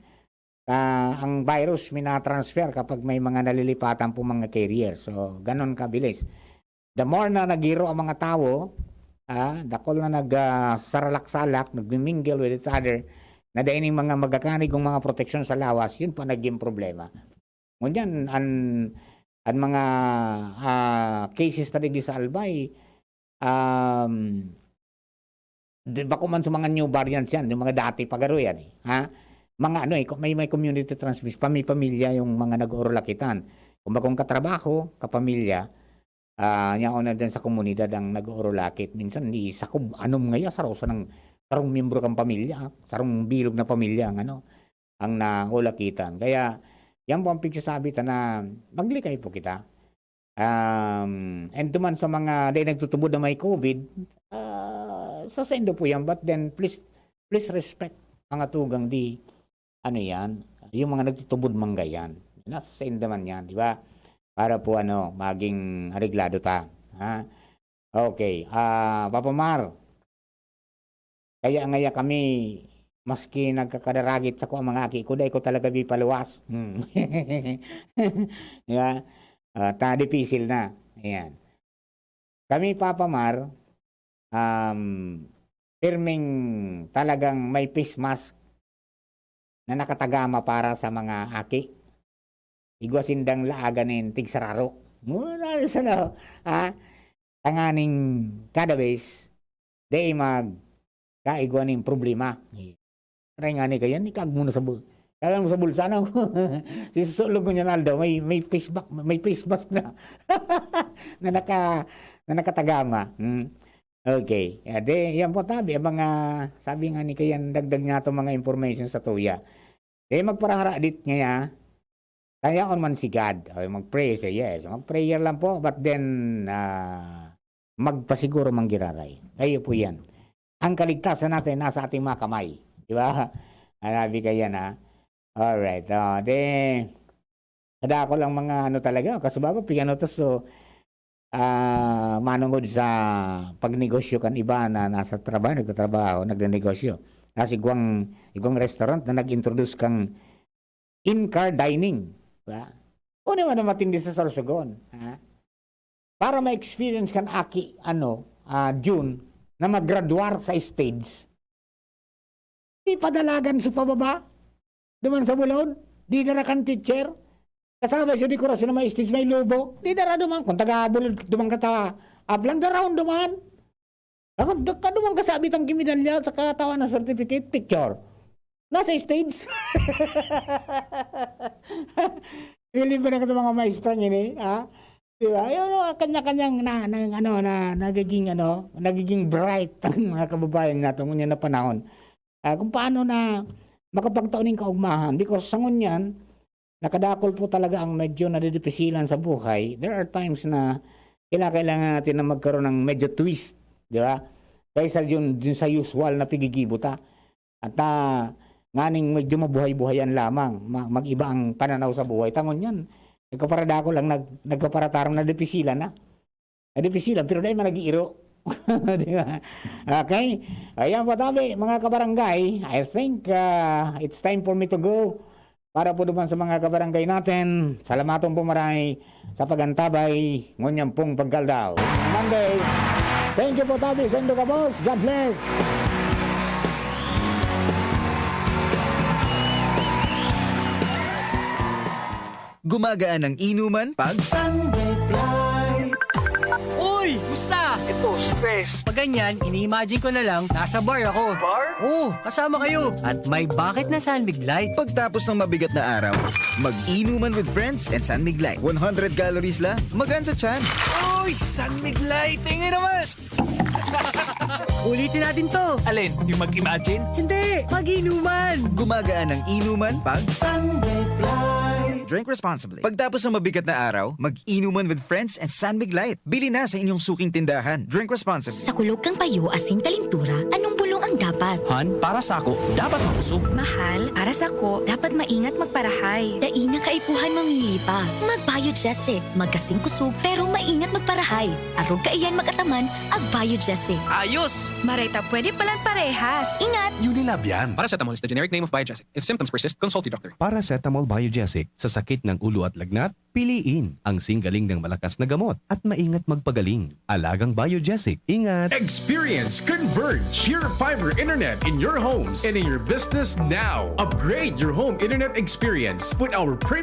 Ang virus minatransfer kapag may mga nalilipatan po mga carrier. So, ganon kabilis. The more na nagiro ang mga tao, dakol na nagsaralak-salak, nagmingle with each other, na dahil mga magkakanig ng mga proteksyon sa lawas, yun po naging problema. Ngunyan, ang mga cases na di sa Albay, bako man sa mga new variants yan, yung mga dati pagaro yan. Mga may community transmission, pamilya yung mga nag-oorlakitan. Kung bagong katrabaho, kapamilya, niya na din sa komunidad ang nag-oorlakit. Minsan, sakob, anong ngayon, sa rosa ng sarong membro kang pamilya, sarong bilog na pamilya ang naulakitan. Kaya yan po ang pagsasabi na maglikay po kita. And duman sa mga day nagtutubod na may COVID, sasendo po yan. But then please respect mga tugang yan, yung mga nagtutubod manggayan. Nasa sendo man yan, di ba? Para po maging areglado ta. Ha? Okay, Papa Mar, kaya kami, maski nagkakadaragit sa ko ang mga aki ko, dahil ko talaga bipaluwas. Diba? Dipisil na. Ayan. Kami, Papa Mar, firming talagang may face mask na nakatagama para sa mga aki. Igwasindang laaganin tigsararo. Muna sa tanganing kada base, day kaigwaning problema. Try nga ni kayan, ikag muna sa kagan mo sa bulsa na. Si Sulog ko niyan, Aldo, may face mask na. na nakatagama. Okay. Yan po tabi, mga sabi nga ni kayan, dagdag nga itong mga information sa tuya. Magparahara dit nga kaya on man si God. Mag-pray siya, yes. Mag-prayer lang po, but then magpasiguro manggiraray. Kayo po yan. Ang kaligtasan natin nasa ating mga kamay. Di ba? Sabi ka yan, ha? Alright. Kada ako lang mga talaga. Kasubago, manungod sa pagnegosyo kan iba na nasa trabaho, nagtatrabaho, nagnegosyo. Kasi igwang restaurant na nag-introduce kang in-car dining. Diba? O naman na matindi sa Sorsogon. Ha? Para ma-experience kan aki, June, na mag-graduar sa stage. Di padalagan sa pababa. Duman sa bulod. Di darakan teacher. Kasama siya dekorasyon na may stage, may lobo. Di dara duman. Kung taga-bulod, duman katawa. Ablang daraon duman. Duman kasabit ang kimidalya sa katawa na certificate picture. Nasa stage. Pili ba na ka sa mga maestra niya ha? Diba? Kanya-kanyang nagiging bright ang mga kababayan natin ngunya na panahon. Kung paano na makapagtauning kaugmahan. Because sa ngunyan, nakadakol po talaga ang medyo nadidipisilan sa buhay. There are times na kailangan natin na magkaroon ng medyo twist. Diba? Kaysa dun sa usual na pigigibuta. At nganing medyo mabuhay-buhayan lamang. Mag-iba ang pananaw sa buhay. Tangon yan. Nagkaparada ko lang, nagpaparatarong na depisilan na. Depisilan, pero dahil manag-iiro. Diba? Okay? Ayan po tabi, mga kabarangay. I think it's time for me to go. Para po naman sa mga kabarangay natin, salamatong po marami sa pagantabay, ngunyang pong pagkaldaw. Monday. Thank you po tabi, sendo ka boss. God bless. Gumagaan ang inuman pag Sunlight. Uy! Musta? Ito, stress. Pag ganyan, ini-imagine ko na lang, nasa bar ako. Bar? Oo, kasama kayo. At may bucket na Sunbig Light. Pagtapos ng mabigat na araw, mag-inuman with friends and Sunmig Light. 100 calories lang, magaan sa tiyan. Uy! Sunbig Light! Tingin naman! Ulitin natin to. Alin? Yung mag-imagine? Hindi! Mag-inuman! Gumagaan ang inuman pag Sunbig Light. Drink responsibly. Pagtapos ng mabigat na araw, mag-inuman with friends and Sunmig Light. Bili na sa inyong suking tindahan. Drink responsibly. Sa kulog kang payo, asin kalintura, anong bulong ang dapat? Han, para sa ako, dapat mausog. Mahal, para sa ko, dapat maingat magparahay. Daina kaipuhan mamili pa. Mag-Biogesic, magkasing kusog, pero maingat magparahay. Arog kaiyan magataman, ag-Biogesic. Ayos! Marita, pwede palang parehas. Ingat! Unilab yan. Paracetamol is the generic name of Biogesic. If symptoms persist, consult your doctor. Paracetamol Biogesic. Sa sakit ng ulo at lagnat, piliin ang singgaling ng malakas na gamot at maingat magpagaling. Alagang Biogesic. Ingat! Experience Converge, pure fiber internet in your homes and in your business now. Upgrade your home internet experience with our premium